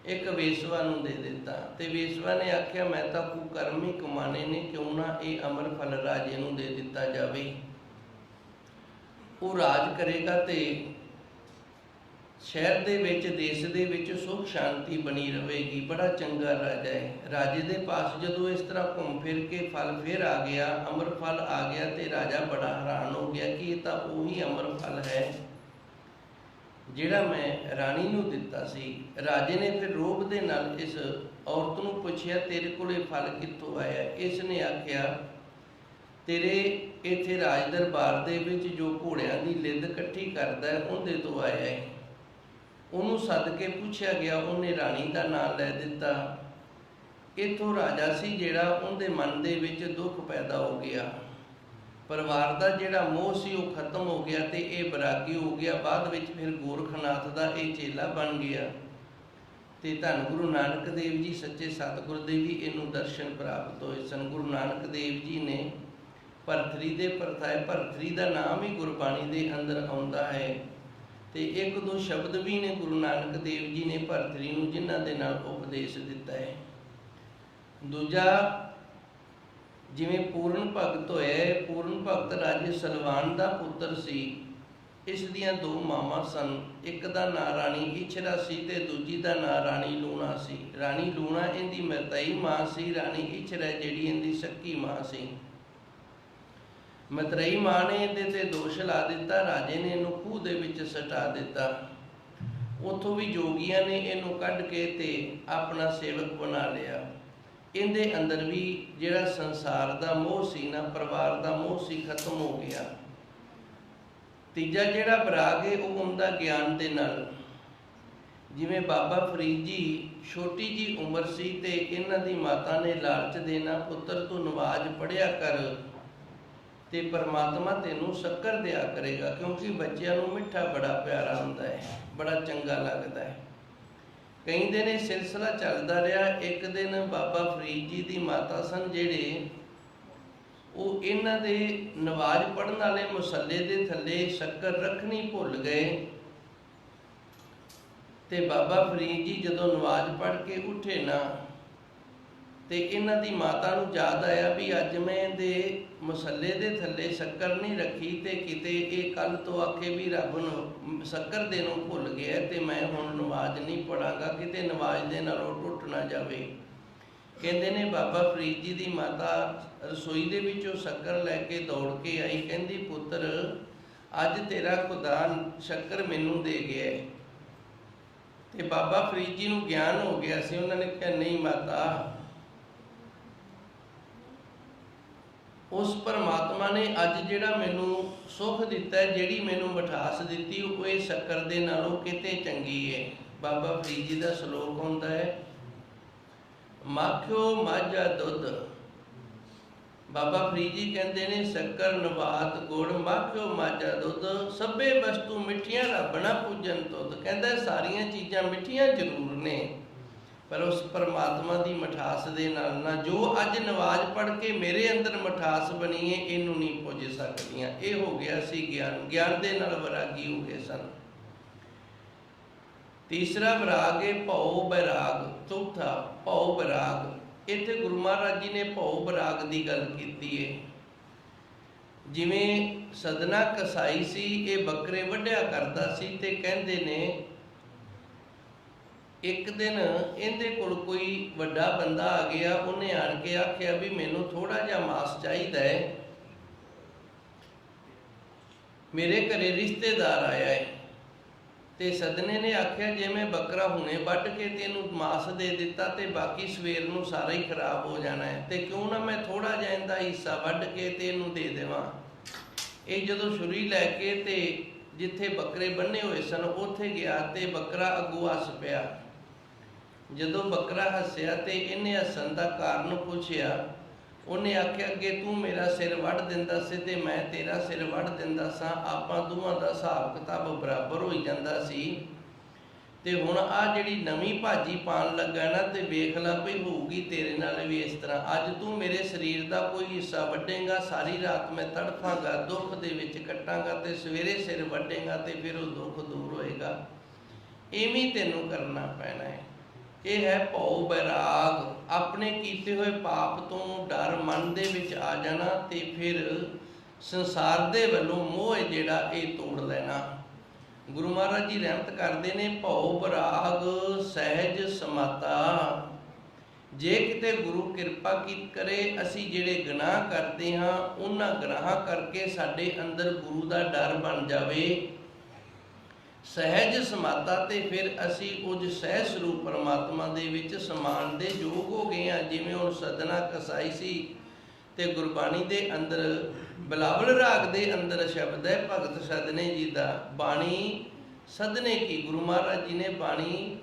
ਇੱਕ ਵੇਸਵਾ ਨੂੰ ਦੇ ਦਿੱਤਾ ਤੇ ਵੇਸਵਾ ਨੇ ਆਖਿਆ ਮੈਂ ਤਾਂ ਕੁਕਰਮ ਹੀ ਕਮਾਣੇ ਨੇ, ਕਿਉਂ ਨਾ ਇਹ ਅਮਰ ਫਲ ਰਾਜੇ ਨੂੰ ਦੇ ਦਿੱਤਾ ਜਾਵੇ। ਉਹ ਰਾਜ ਕਰੇਗਾ ਤੇ ਸ਼ਹਿਰ ਦੇ ਵਿੱਚ, ਦੇਸ਼ ਦੇ ਵਿੱਚ ਸੁੱਖ ਸ਼ਾਂਤੀ ਬਣੀ ਰਹੇਗੀ। ਬੜਾ ਚੰਗਾ ਰਾਜਾ ਹੈ। ਰਾਜੇ ਦੇ ਪਾਸ ਜਦੋਂ ਇਸ ਤਰ੍ਹਾਂ ਘੁੰਮ ਫਿਰ ਕੇ ਫਲ ਫਿਰ ਆ ਗਿਆ, ਅਮਰ ਫਲ ਆ ਗਿਆ ਤੇ ਰਾਜਾ ਬੜਾ ਹੈਰਾਨ ਹੋ ਗਿਆ ਕਿ ਇਹ ਤਾਂ ਉਹੀ ਅਮਰ ਫਲ ਹੈ ਜਿਹੜਾ ਮੈਂ ਰਾਣੀ ਨੂੰ ਦਿੱਤਾ ਸੀ। ਰਾਜੇ ਨੇ ਫਿਰ ਰੋਬ ਦੇ ਨਾਲ ਇਸ ਔਰਤ ਨੂੰ ਪੁੱਛਿਆ ਤੇਰੇ ਕੋਲ ਇਹ ਫਲ ਕਿੱਥੋਂ ਆਇਆ? ਇਸ ਨੇ ਆਖਿਆ ਤੇਰੇ ਇੱਥੇ ਰਾਜ ਦਰਬਾਰ ਦੇ ਵਿੱਚ ਜੋ ਘੋੜਿਆਂ ਦੀ ਲਿੱਦ ਇਕੱਠੀ ਕਰਦਾ ਹੈ ਉਹਦੇ ਤੋਂ ਆਇਆ ਹੈ। ਉਹਨੂੰ ਸੱਦ ਕੇ ਪੁੱਛਿਆ ਗਿਆ, ਉਹਨੇ ਰਾਣੀ ਦਾ ਨਾਂ ਲੈ ਦਿੱਤਾ। ਇੱਥੋਂ ਰਾਜਾ ਸੀ ਜਿਹੜਾ, ਉਹਦੇ ਮਨ ਦੇ ਵਿੱਚ ਦੁੱਖ ਪੈਦਾ ਹੋ ਗਿਆ, ਪਰਿਵਾਰ ਦਾ ਜਿਹੜਾ ਮੋਹ ਸੀ ਉਹ ਖਤਮ ਹੋ ਗਿਆ ਤੇ ਇਹ ਬੈਰਾਗੀ ਹੋ ਗਿਆ। ਬਾਅਦ ਵਿੱਚ ਫਿਰ ਗੋਰਖਨਾਥ ਦਾ ਇਹ ਚੇਲਾ ਬਣ ਗਿਆ ਤੇ ਧੰਨ ਗੁਰੂ ਨਾਨਕ ਦੇਵ ਜੀ ਸੱਚੇ ਸਤਿਗੁਰ ਦੇ ਵੀ ਇਹਨੂੰ ਦਰਸ਼ਨ ਪ੍ਰਾਪਤ ਹੋਏ ਸਨ। ਗੁਰੂ ਨਾਨਕ ਦੇਵ ਜੀ ਨੇ ਭਰਥਰੀ ਦੇ ਪਰਥਾਏ, ਭਰਥਰੀ ਦਾ ਨਾਮ ਹੀ ਗੁਰਬਾਣੀ ਦੇ ਅੰਦਰ ਆਉਂਦਾ ਹੈ ਤੇ 1-2 ਸ਼ਬਦ ਵੀ ਨੇ ਗੁਰੂ ਨਾਨਕ ਦੇਵ ਜੀ ਨੇ ਭਰਥਰੀ ਨੂੰ ਜਿਨ੍ਹਾਂ ਦੇ ਨਾਲ ਉਪਦੇਸ਼ ਦਿੱਤਾ ਹੈ। ਦੂਜਾ ਜਿਵੇਂ ਪੂਰਨ ਭਗਤ ਹੋਇਆ, ਪੂਰਨ ਭਗਤ ਰਾਜੇ ਸਲਵਾਨ ਦਾ ਪੁੱਤਰ ਸੀ। ਇਸ ਦੀਆਂ 2 ਮਾਵਾਂ ਸਨ, ਇੱਕ ਦਾ ਨਾਂ ਰਾਣੀ ਇਛਰਾ ਸੀ ਤੇ ਦੂਜੀ ਦਾ ਨਾਂ ਰਾਣੀ ਲੂਣਾ ਸੀ। ਰਾਣੀ ਲੂਣਾ ਇਹਦੀ ਮਰਤਾਈ ਮਾਂ ਸੀ, ਰਾਣੀ ਇਛਰਾ ਜਿਹੜੀ ਇਹਦੀ ਸੱਕੀ ਮਾਂ ਸੀ। ਮਤਰੇਈ ਮਾਂ ਨੇ ਇਹਦੇ ਤੇ ਦੋਸ਼ ਲਾ ਦਿੱਤਾ। ਰਾਜੇ ਨੇ ਇਹਨੂੰ ਖੂਹ ਦੇ ਵਿੱਚ ਸਟਾ ਦਿੱਤਾ। ਉੱਥੋਂ ਵੀ ਜੋਗੀਆਂ ਨੇ ਇਹਨੂੰ ਕੱਢ ਕੇ ਤੇ ਆਪਣਾ ਸੇਵਕ ਬਣਾ ਲਿਆ। ਇਹਦੇ ਅੰਦਰ ਵੀ ਜਿਹੜਾ ਸੰਸਾਰ ਦਾ ਮੋਹ ਸੀ ਨਾ, ਪਰਿਵਾਰ ਦਾ ਮੋਹ ਸੀ, ਖਤਮ ਹੋ ਗਿਆ। ਤੀਜਾ ਜਿਹੜਾ ਵਿਰਾਗ ਹੈ ਉਹ ਆਉਂਦਾ ਗਿਆਨ ਦੇ ਨਾਲ। ਜਿਵੇਂ ਬਾਬਾ ਫਰੀਦ ਜੀ ਛੋਟੀ ਜੀ ਉਮਰ ਸੀ ਤੇ ਇਹਨਾਂ ਦੀ ਮਾਤਾ ਨੇ ਲਾਲਚ ਦੇਣਾ, ਪੁੱਤਰ ਤੂੰ ਨਮਾਜ਼ ਪੜ੍ਹਿਆ ਕਰ ਤੇ ਪਰਮਾਤਮਾ ਤੈਨੂੰ ਸ਼ੱਕਰ ਦਿਆ ਕਰੇਗਾ, ਕਿਉਂਕਿ ਬੱਚਿਆਂ ਨੂੰ ਮਿੱਠਾ ਬੜਾ ਪਿਆਰਾ ਹੁੰਦਾ ਹੈ, ਬੜਾ ਚੰਗਾ ਲੱਗਦਾ ਹੈ। ਕਹਿੰਦੇ ਨੇ ਸਿਲਸਿਲਾ ਚੱਲਦਾ ਰਿਹਾ। ਇੱਕ ਦਿਨ ਬਾਬਾ ਫਰੀਦ ਜੀ ਦੀ ਮਾਤਾ ਸਨ ਜਿਹੜੇ, ਉਹ ਇਹਨਾਂ ਦੇ ਨਮਾਜ਼ ਪੜ੍ਹਨ ਵਾਲੇ ਮੁਸੱਲੇ ਦੇ ਥੱਲੇ ਸ਼ੱਕਰ ਰੱਖਣੀ ਭੁੱਲ ਗਏ ਤੇ ਬਾਬਾ ਫਰੀਦ ਜੀ ਜਦੋਂ ਨਮਾਜ਼ ਪੜ੍ਹ ਕੇ ਉੱਠੇ ਨਾ ਤੇ ਇਹਨਾਂ ਦੀ ਮਾਤਾ ਨੂੰ ਯਾਦ ਆਇਆ ਵੀ ਅੱਜ ਮੈਂ ਇਹਦੇ ਮੁਸੱਲੇ ਦੇ ਥੱਲੇ ਸ਼ੱਕਰ ਨਹੀਂ ਰੱਖੀ ਤੇ ਕਿਤੇ ਇਹ ਕੱਲ ਤੋਂ ਆਖੇ ਵੀ ਰੱਬ ਨੂੰ ਸ਼ੱਕਰ ਦੇਣੋਂ ਭੁੱਲ ਗਿਆ ਤੇ ਮੈਂ ਹੁਣ ਨਮਾਜ਼ ਨਹੀਂ ਪੜਾਂਗਾ, ਕਿਤੇ ਨਮਾਜ਼ ਦੇ ਨਾਲੋਂ ਟੁੱਟ ਨਾ ਜਾਵੇ। ਕਹਿੰਦੇ ਨੇ ਬਾਬਾ ਫਰੀਦ ਜੀ ਦੀ ਮਾਤਾ ਰਸੋਈ ਦੇ ਵਿੱਚੋਂ ਸ਼ੱਕਰ ਲੈ ਕੇ ਦੌੜ ਕੇ ਆਈ। ਕਹਿੰਦੀ ਪੁੱਤਰ ਅੱਜ ਤੇਰਾ ਖੁਦਾ ਸ਼ੱਕਰ ਮੈਨੂੰ ਦੇ ਗਿਆ ਹੈ। ਤੇ ਬਾਬਾ ਫਰੀਦ ਜੀ ਨੂੰ ਗਿਆਨ ਹੋ ਗਿਆ ਸੀ। ਉਹਨਾਂ ਨੇ ਕਿਹਾ ਨਹੀਂ ਮਾਤਾ, ਉਸ ਪਰਮਾਤਮਾ ਨੇ ਅੱਜ ਜਿਹੜਾ ਮੈਨੂੰ ਸੁੱਖ ਦਿੱਤਾ, ਜਿਹੜੀ ਮੈਨੂੰ ਮਿਠਾਸ ਦਿੱਤੀ, ਉਹ ਇਹ ਸ਼ੱਕਰ ਦੇ ਨਾਲੋਂ ਕਿਤੇ ਚੰਗੀ ਹੈ। ਬਾਬਾ ਫਰੀਦ ਜੀ ਦਾ ਸ਼ਲੋਕ ਹੁੰਦਾ ਹੈ, ਮਾਖਿਓ ਮਾਝਾ ਦੁੱਧ। ਬਾਬਾ ਫਰੀਦ ਜੀ ਕਹਿੰਦੇ ਨੇ ਸ਼ੱਕਰ ਨਬਾਤ ਗੁੜ ਮਾਖਿਓ ਮਾਝਾ ਦੁੱਧ, ਸਭੇ ਵਸਤੂ ਮਿੱਠੀਆਂ ਰੱਬ ਨਾ ਪੂਜਨ ਤੁਧ। ਕਹਿੰਦਾ ਸਾਰੀਆਂ ਚੀਜ਼ਾਂ ਮਿੱਠੀਆਂ ਜ਼ਰੂਰ ਨੇ ਪਰ ਉਸ ਪਰਮਾਤਮਾ ਦੀ ਮਿਠਾਸ ਦੇ ਨਾਲ ਨਾ, ਜੋ ਅੱਜ ਨਮਾਜ਼ ਪੜ੍ਹ ਕੇ ਮੇਰੇ ਅੰਦਰ ਮਿਠਾਸ ਬਣੀ ਹੈ ਇਹਨੂੰ ਨਹੀਂ ਪੁੱਜ ਸਕਦੀਆਂ। ਇਹ ਹੋ ਗਿਆ ਸੀ ਗਿਆਨ। ਗਿਆਨ ਦੇ ਨਾਲ ਵਿਰਾਗੀ ਹੋ ਗਏ ਸਨ। ਤੀਸਰਾ ਵਿਰਾਗ ਹੈ ਭਉ ਵਿਰਾਗ। ਚੌਥਾ ਭਉ ਵਿਰਾਗ। ਇੱਥੇ ਗੁਰੂ ਮਹਾਰਾਜ ਜੀ ਨੇ ਭਉ ਵਿਰਾਗ ਦੀ ਗੱਲ ਕੀਤੀ ਹੈ। ਜਿਵੇਂ ਸਦਨਾ ਕਸਾਈ ਸੀ, ਇਹ ਬੱਕਰੇ ਵੱਢਿਆ ਕਰਦਾ ਸੀ ਤੇ ਕਹਿੰਦੇ ਨੇ ਇੱਕ ਦਿਨ ਇਹਦੇ ਕੋਲ ਕੋਈ ਵੱਡਾ ਬੰਦਾ ਆ ਗਿਆ। ਉਹਨੇ ਆਣ ਕੇ ਆਖਿਆ ਵੀ ਮੈਨੂੰ ਥੋੜਾ ਜਿਹਾ ਮਾਸ ਚਾਹੀਦਾ ਹੈ, ਮੇਰੇ ਘਰੇ ਰਿਸ਼ਤੇਦਾਰ ਆਇਆ ਹੈ। ਤੇ ਸਦਨੇ ਨੇ ਆਖਿਆ ਜੇ ਮੈਂ ਬੱਕਰਾ ਹੁਣੇ ਵੱਢ ਕੇ ਤੇ ਇਹਨੂੰ ਮਾਸ ਦੇ ਦਿੱਤਾ ਤੇ ਬਾਕੀ ਸਵੇਰ ਨੂੰ ਸਾਰਾ ਹੀ ਖਰਾਬ ਹੋ ਜਾਣਾ ਹੈ, ਤੇ ਕਿਉਂ ਨਾ ਮੈਂ ਥੋੜਾ ਜਿਹਾ ਇਹਦਾ ਹਿੱਸਾ ਵੱਢ ਕੇ ਤੇ ਇਹਨੂੰ ਦੇ ਦੇਵਾਂ। ਇਹ ਜਦੋਂ ਛੁਰੀ ਲੈ ਕੇ ਤੇ ਜਿੱਥੇ ਬੱਕਰੇ ਬੰਨੇ ਹੋਏ ਸਨ ਉੱਥੇ ਗਿਆ ਤੇ ਬੱਕਰਾ ਅੱਗੋਂ ਹੱਸ ਪਿਆ। ਜਦੋਂ ਬੱਕਰਾ ਹੱਸਿਆ ਤੇ ਇਹਨੇ ਹੱਸਣ ਦਾ ਕਾਰਨ ਪੁੱਛਿਆ। ਉਹਨੇ ਆਖਿਆ ਅੱਗੇ ਤੂੰ ਮੇਰਾ ਸਿਰ ਵੱਢ ਦਿੰਦਾ ਸੀ ਤੇ ਮੈਂ ਤੇਰਾ ਸਿਰ ਵੱਢ ਦਿੰਦਾ ਸਾਂ, ਆਪਾਂ ਦੋਵਾਂ ਦਾ ਹਿਸਾਬ ਕਿਤਾਬ ਬਰਾਬਰ ਹੋਈ ਜਾਂਦਾ ਸੀ, ਤੇ ਹੁਣ ਆਹ ਜਿਹੜੀ ਨਵੀਂ ਭਾਜੀ ਪਾਣ ਲੱਗਾ ਨਾ ਤੇ ਵੇਖ ਲਾ ਵੀ ਹੋਊਗੀ ਤੇਰੇ ਨਾਲ ਵੀ ਇਸ ਤਰ੍ਹਾਂ। ਅੱਜ ਤੂੰ ਮੇਰੇ ਸਰੀਰ ਦਾ ਕੋਈ ਹਿੱਸਾ ਵੱਢੇਗਾ, ਸਾਰੀ ਰਾਤ ਮੈਂ ਤੜਫਾਂਗਾ, ਦੁੱਖ ਦੇ ਵਿੱਚ ਕੱਟਾਂਗਾ ਤੇ ਸਵੇਰੇ ਸਿਰ ਵੱਢੇਗਾ ਤੇ ਫਿਰ ਉਹ ਦੁੱਖ ਦੂਰ ਹੋਏਗਾ। ਇਵੇਂ ਤੈਨੂੰ ਕਰਨਾ ਪੈਣਾ ਹੈ। ਇਹ ਹੈ ਭਉ ਵਿਰਾਗ। ਆਪਣੇ ਕੀਤੇ ਹੋਏ ਪਾਪ ਤੋਂ ਡਰ ਮਨ ਦੇ ਵਿੱਚ ਆ ਜਾਣਾ ਤੇ ਫਿਰ ਸੰਸਾਰ ਦੇ ਵੱਲੋਂ ਮੋਹ ਜਿਹੜਾ ਇਹ ਤੋੜ ਲੈਣਾ। ਗੁਰੂ ਮਹਾਰਾਜ ਜੀ ਰਹਿਮਤ ਕਰਦੇ ਨੇ, ਭਉ ਵਿਰਾਗ ਸਹਿਜ ਸਮਾਤਾ। ਜੇ ਕਿਤੇ ਗੁਰੂ ਕਿਰਪਾ ਕਰੇ, ਅਸੀਂ ਜਿਹੜੇ ਗੁਨਾਹ ਕਰਦੇ ਹਾਂ ਉਹਨਾਂ ਗੁਨਾਹਾਂ ਕਰਕੇ ਸਾਡੇ ਅੰਦਰ ਗੁਰੂ ਦਾ ਡਰ ਬਣ ਜਾਵੇ ਸਹਿਜ ਸਮਾਤਾ, ਤੇ ਫਿਰ ਅਸੀਂ ਕੁਝ ਸਹਿਜ ਸਰੂਪ ਪਰਮਾਤਮਾ ਦੇ ਵਿੱਚ ਸਮਾਨ ਦੇ ਯੋਗ ਹੋ ਗਏ ਹਾਂ। ਜਿਵੇਂ ਹੁਣ ਸਦਨਾ ਕਸਾਈ ਸੀ ਤੇ ਗੁਰਬਾਣੀ ਦੇ ਅੰਦਰ ਬਿਲਾਵਲ ਰਾਗ ਦੇ ਅੰਦਰ ਸ਼ਬਦ ਹੈ ਭਗਤ ਸਦਨੇ ਜੀ ਦਾ, ਬਾਣੀ ਸਦਨੇ ਕੀ। ਗੁਰੂ ਮਹਾਰਾਜ ਜੀ ਨੇ ਬਾਣੀ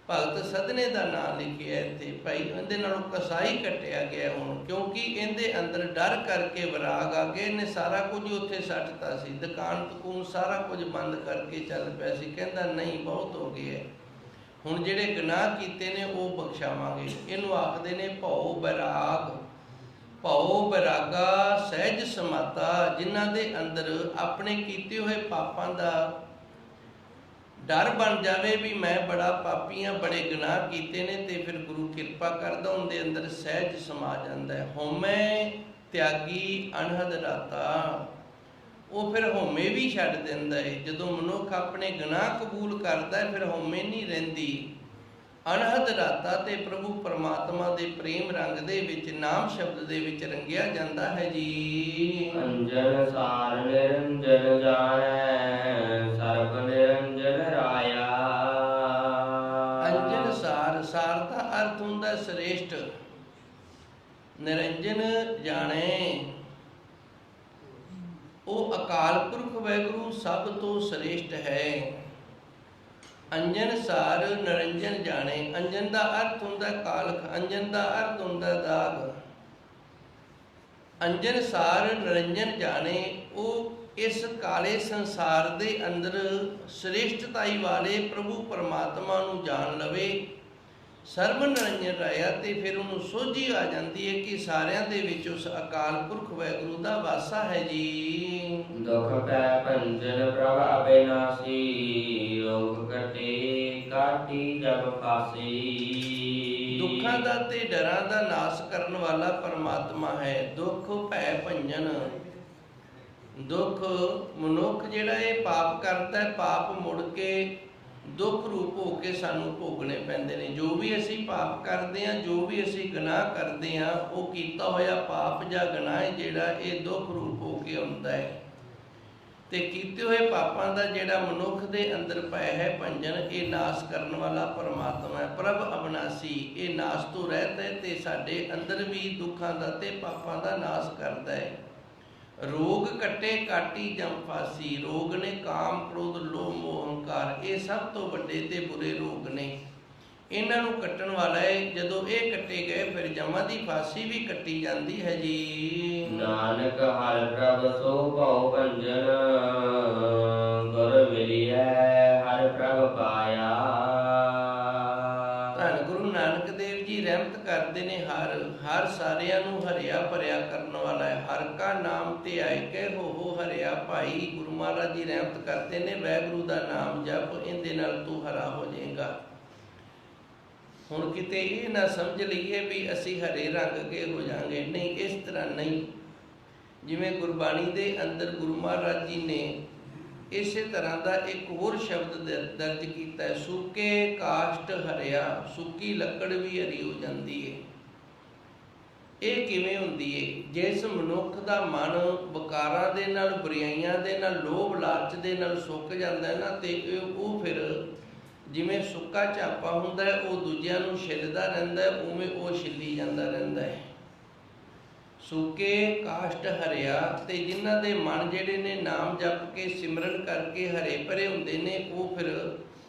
ਭਗਤ ਸਦਨੇ ਦਾ ਨਾਮ ਲਿਖਿਆ ਇੱਥੇ। ਭਾਈ ਇਹਦੇ ਨਾਲੋਂ ਕਸਾਈ ਕੱਟਿਆ ਗਿਆ ਹੁਣ, ਕਿਉਂਕਿ ਇਹਦੇ ਅੰਦਰ ਡਰ ਕਰਕੇ ਵਿਰਾਗ ਆ ਗਏ। ਇਹਨੇ ਸਾਰਾ ਕੁਝ ਉੱਥੇ ਸੱਟਤਾ ਸੀ, ਦੁਕਾਨ ਤਕੂਨ ਸਾਰਾ ਕੁਝ ਬੰਦ ਕਰਕੇ ਚੱਲ ਪਿਆ ਸੀ। ਕਹਿੰਦਾ ਨਹੀਂ ਬਹੁਤ ਹੋ ਗਿਆ, ਹੁਣ ਜਿਹੜੇ ਗੁਨਾਹ ਕੀਤੇ ਨੇ ਉਹ ਬਖਸ਼ਾਵਾਂਗੇ। ਇਹਨੂੰ ਆਖਦੇ ਨੇ ਭਉ ਵਿਰਾਗ। ਭਉ ਵਿਰਾਗਾ ਸਹਿਜ ਸਮਾਤਾ, ਜਿਨ੍ਹਾਂ ਦੇ ਅੰਦਰ ਆਪਣੇ ਕੀਤੇ ਹੋਏ ਪਾਪਾਂ ਦਾ ਡਰ ਬਣ ਜਾਵੇ ਵੀ ਮੈਂ ਬੜਾ ਪਾਪੀ ਹਾਂ, ਬੜੇ ਗੁਨਾਹ ਕੀਤੇ ਨੇ, ਤੇ ਫਿਰ ਗੁਰੂ ਕਿਰਪਾ ਕਰਦਾ ਉਹਦੇ ਅੰਦਰ ਸਹਿਜ ਸਮਾ ਜਾਂਦਾ ਹੈ। ਹਉਮੈ ਤਿਆਗੀ ਅਨਹਦ ਰਾਤਾ, ਉਹ ਫਿਰ ਹਉਮੈ ਵੀ ਛੱਡ ਦਿੰਦਾ ਹੈ। ਜਦੋਂ ਮਨੁੱਖ ਆਪਣੇ ਗੁਨਾਹ ਕਬੂਲ ਕਰਦਾ ਹੈ ਫਿਰ ਹਉਮੈ ਨਹੀਂ ਰਹਿੰਦੀ। ਅਣਹਦ ਰਾਤਾ ਤੇ ਪ੍ਰਭੂ ਪਰਮਾਤਮਾ ਦੇ ਪ੍ਰੇਮ ਰੰਗ ਦੇ ਵਿੱਚ, ਨਾਮ ਸ਼ਬਦ ਦੇ ਵਿੱਚ ਰੰਗਿਆ ਜਾਂਦਾ ਹੈ ਜੀ। ਅੰਜਨ ਸਾਰ ਨਿਰੰਜਨ ਜਾਣੈ, ਸਰਬ ਨਿਰੰਜਨ ਰਾਇਆ। ਅੰਜਨ ਸਾਰ, ਸਾਰ ਦਾ ਅਰਥ ਹੁੰਦਾ ਸ੍ਰੇਸ਼ਟ। ਨਿਰੰਜਨ ਜਾਣੈ, ਉਹ ਅਕਾਲ ਪੁਰਖ ਵਾਹਿਗੁਰੂ ਸਭ ਤੋਂ ਸ੍ਰੇਸ਼ਟ ਹੈ। ਅੰਜਨ ਸਾਰ ਨਿਰੰਜਨ ਜਾਣੇ, ਅੰਜਨ ਦਾ ਅਰਥ ਹੁੰਦਾ ਕਾਲਖ, ਅੰਜਨ ਦਾ ਅਰਥ ਹੁੰਦਾ ਦਾਗ। ਅੰਜਨ ਸਾਰ ਨਿਰੰਜਨ ਜਾਣੇ, ਉਹ ਇਸ ਕਾਲੇ ਸੰਸਾਰ ਦੇ ਅੰਦਰ ਸ੍ਰੇਸ਼ਟਤਾਈ ਵਾਲੇ ਪ੍ਰਭੂ ਪਰਮਾਤਮਾ ਨੂੰ ਜਾਣ ਲਵੇ। ਸਰਬ ਨਿਰੰਜਨ ਰਾਇਆ, ਤੇ ਫਿਰ ਉਹਨੂੰ ਸੋਝੀ ਆ ਜਾਂਦੀ ਹੈ ਕਿ ਸਾਰਿਆਂ ਦੇ ਵਿੱਚ ਉਸ ਅਕਾਲ ਪੁਰਖ ਵਾਹਿਗੁਰੂ ਦਾ ਵਾਸਾ ਹੈ ਜੀ। ਦੁਖ ਪੈ ਭੰਜਨ ਪ੍ਰਭ ਅਬਿਨਾਸੀ, ਰੋਗ ਕਟੇ ਕਾਟੀ ਜਬ ਫਾਸੀ। ਦੁੱਖਾਂ ਦਾ ਤੇ ਡਰਾਂ ਦਾ ਨਾਸ਼ ਕਰਨ ਵਾਲਾ ਪਰਮਾਤਮਾ ਹੈ। ਦੁੱਖ ਭੈ ਭੰਜਨ, ਦੁੱਖ ਮਨੁੱਖ ਜਿਹੜਾ ਇਹ ਪਾਪ ਕਰਦਾ ਹੈ, ਪਾਪ ਮੁੜ ਕੇ ਦੁੱਖ ਰੂਪ ਹੋ ਕੇ ਸਾਨੂੰ ਭੋਗਣੇ ਪੈਂਦੇ ਨੇ। ਜੋ ਵੀ ਅਸੀਂ ਪਾਪ ਕਰਦੇ ਹਾਂ, ਜੋ ਵੀ ਅਸੀਂ ਗੁਨਾਹ ਕਰਦੇ ਹਾਂ, ਉਹ ਕੀਤਾ ਹੋਇਆ ਪਾਪ ਜਾਂ ਗੁਨਾਹ ਜਿਹੜਾ ਇਹ ਦੁੱਖ ਰੂਪ ਹੋ ਕੇ ਆਉਂਦਾ ਹੈ। ਤੇ ਕੀਤੇ ਹੋਏ ਪਾਪਾਂ ਦਾ ਜਿਹੜਾ ਮਨੁੱਖ ਦੇ ਅੰਦਰ ਪੈ ਹੈ ਭੰਜਨ, ਇਹ ਨਾਸ਼ ਕਰਨ ਵਾਲਾ ਪਰਮਾਤਮਾ ਹੈ। ਪ੍ਰਭ ਅਬਨਾਸੀ, ਇਹ ਨਾਸ਼ ਤੋਂ ਰਹਿਤ ਹੈ ਤੇ ਸਾਡੇ ਅੰਦਰ ਵੀ ਦੁੱਖਾਂ ਦਾ ਤੇ ਪਾਪਾਂ ਦਾ ਨਾਸ਼ ਕਰਦਾ ਹੈ। ਰੋਗ ਕੱਟੇ ਕਾਟੀ ਜਮ ਫਾਸੀ, ਰੋਗ ਨੇ ਕਾਮ ਕ੍ਰੋਧ ਲੋਭ ਮੋਹ ਹੰਕਾਰ, ਇਹ ਸਭ ਤੋਂ ਵੱਡੇ ਤੇ ਬੁਰੇ ਰੋਗ ਨੇ। ਇਹਨਾਂ ਨੂੰ ਕੱਟਣ ਵਾਲਾ ਹੈ। ਜਦੋਂ ਇਹ ਕੱਟੇ ਗਏ ਫਿਰ ਜਮਾਂ ਦੀ ਫਾਂਸੀ ਵੀ ਕੱਟੀ ਜਾਂਦੀ ਹੈ ਜੀ। ਨਾਨਕ ਹਰਿ ਪ੍ਰਭ ਸੋ ਭਉ ਭੰਜਨ, ਗੁਰ ਮਿਲਿਐ ਹਰਿ ਪ੍ਰਭ ਪਾਇਆ। ਧੰਨ ਗੁਰੂ ਨਾਨਕ ਦੇਵ ਜੀ ਰਹਿਮਤ ਕਰਦੇ ਨੇ। ਹਰ ਸਾਰਿਆਂ ਨੂੰ ਹਰਿਆ ਭਰਿਆ ਕਰਨ ਵਾਲਾ ਹੈ। ਹਰ ਕਾ ਨਾਮ ਤੇ ਆਏ ਕਹਿ ਹੋ ਹਰਿਆ ਭਾਈ। ਗੁਰੂ ਮਹਾਰਾਜ ਜੀ ਰਹਿਮਤ ਕਰਦੇ ਨੇ, ਵਾਹਿਗੁਰੂ ਦਾ ਨਾਮ ਜਪ, ਇਹਦੇ ਨਾਲ ਤੂੰ ਹਰਾ ਹੋ ਜਾਏਗਾ। ਹੁਣ ਕਿਤੇ ਇਹ ਨਾ ਸਮਝ ਲਈਏ ਵੀ ਅਸੀਂ ਹਰੇ ਰੰਗ ਕੇ ਹੋ ਜਾਾਂਗੇ, ਨਹੀਂ, ਇਸ ਤਰ੍ਹਾਂ ਨਹੀਂ। ਜਿਵੇਂ ਗੁਰਬਾਣੀ ਦੇ ਅੰਦਰ ਗੁਰੂ ਮਹਾਰਾਜ ਜੀ ਨੇ ਇਸੇ ਤਰ੍ਹਾਂ ਦਾ ਇੱਕ ਹੋਰ ਸ਼ਬਦ ਦਰਜ ਕੀਤਾ ਹੈ, ਸੁੱਕੇ ਕਾਸ਼ਟ ਹਰਿਆ। ਸੁੱਕੀ ਲੱਕੜ ਵੀ ਹਰੀ ਹੋ ਜਾਂਦੀ ਹੈ। ਇਹ ਕਿਵੇਂ ਹੁੰਦੀ ਹੈ? ਜਿਸ ਮਨੁੱਖ ਦਾ ਮਨ ਵਿਕਾਰਾਂ ਦੇ ਨਾਲ, ਬੁਰਾਈਆਂ ਦੇ ਨਾਲ, ਲੋਭ ਲਾਲਚ ਦੇ ਨਾਲ ਸੁੱਕ ਜਾਂਦਾ ਨਾ, ਤੇ ਉਹ ਫਿਰ ਜਿਵੇਂ ਸੁੱਕਾ ਝਾਪਾ ਹੁੰਦਾ ਹੈ, ਉਹ ਦੂਜਿਆਂ ਨੂੰ ਛਿੱਲਦਾ ਰਹਿੰਦਾ ਹੈ, ਉਵੇਂ ਉਹ ਛਿੱਲੀ ਜਾਂਦਾ ਰਹਿੰਦਾ ਹੈ। ਸੁੱਕੇ ਕਾਸ਼ਟ ਹਰਿਆ, ਤੇ ਜਿਨ੍ਹਾਂ ਦੇ ਮਨ ਜਿਹੜੇ ਨੇ ਨਾਮ ਜਪ ਕੇ ਸਿਮਰਨ ਕਰਕੇ ਹਰੇ ਭਰੇ ਹੁੰਦੇ ਨੇ, ਉਹ ਫਿਰ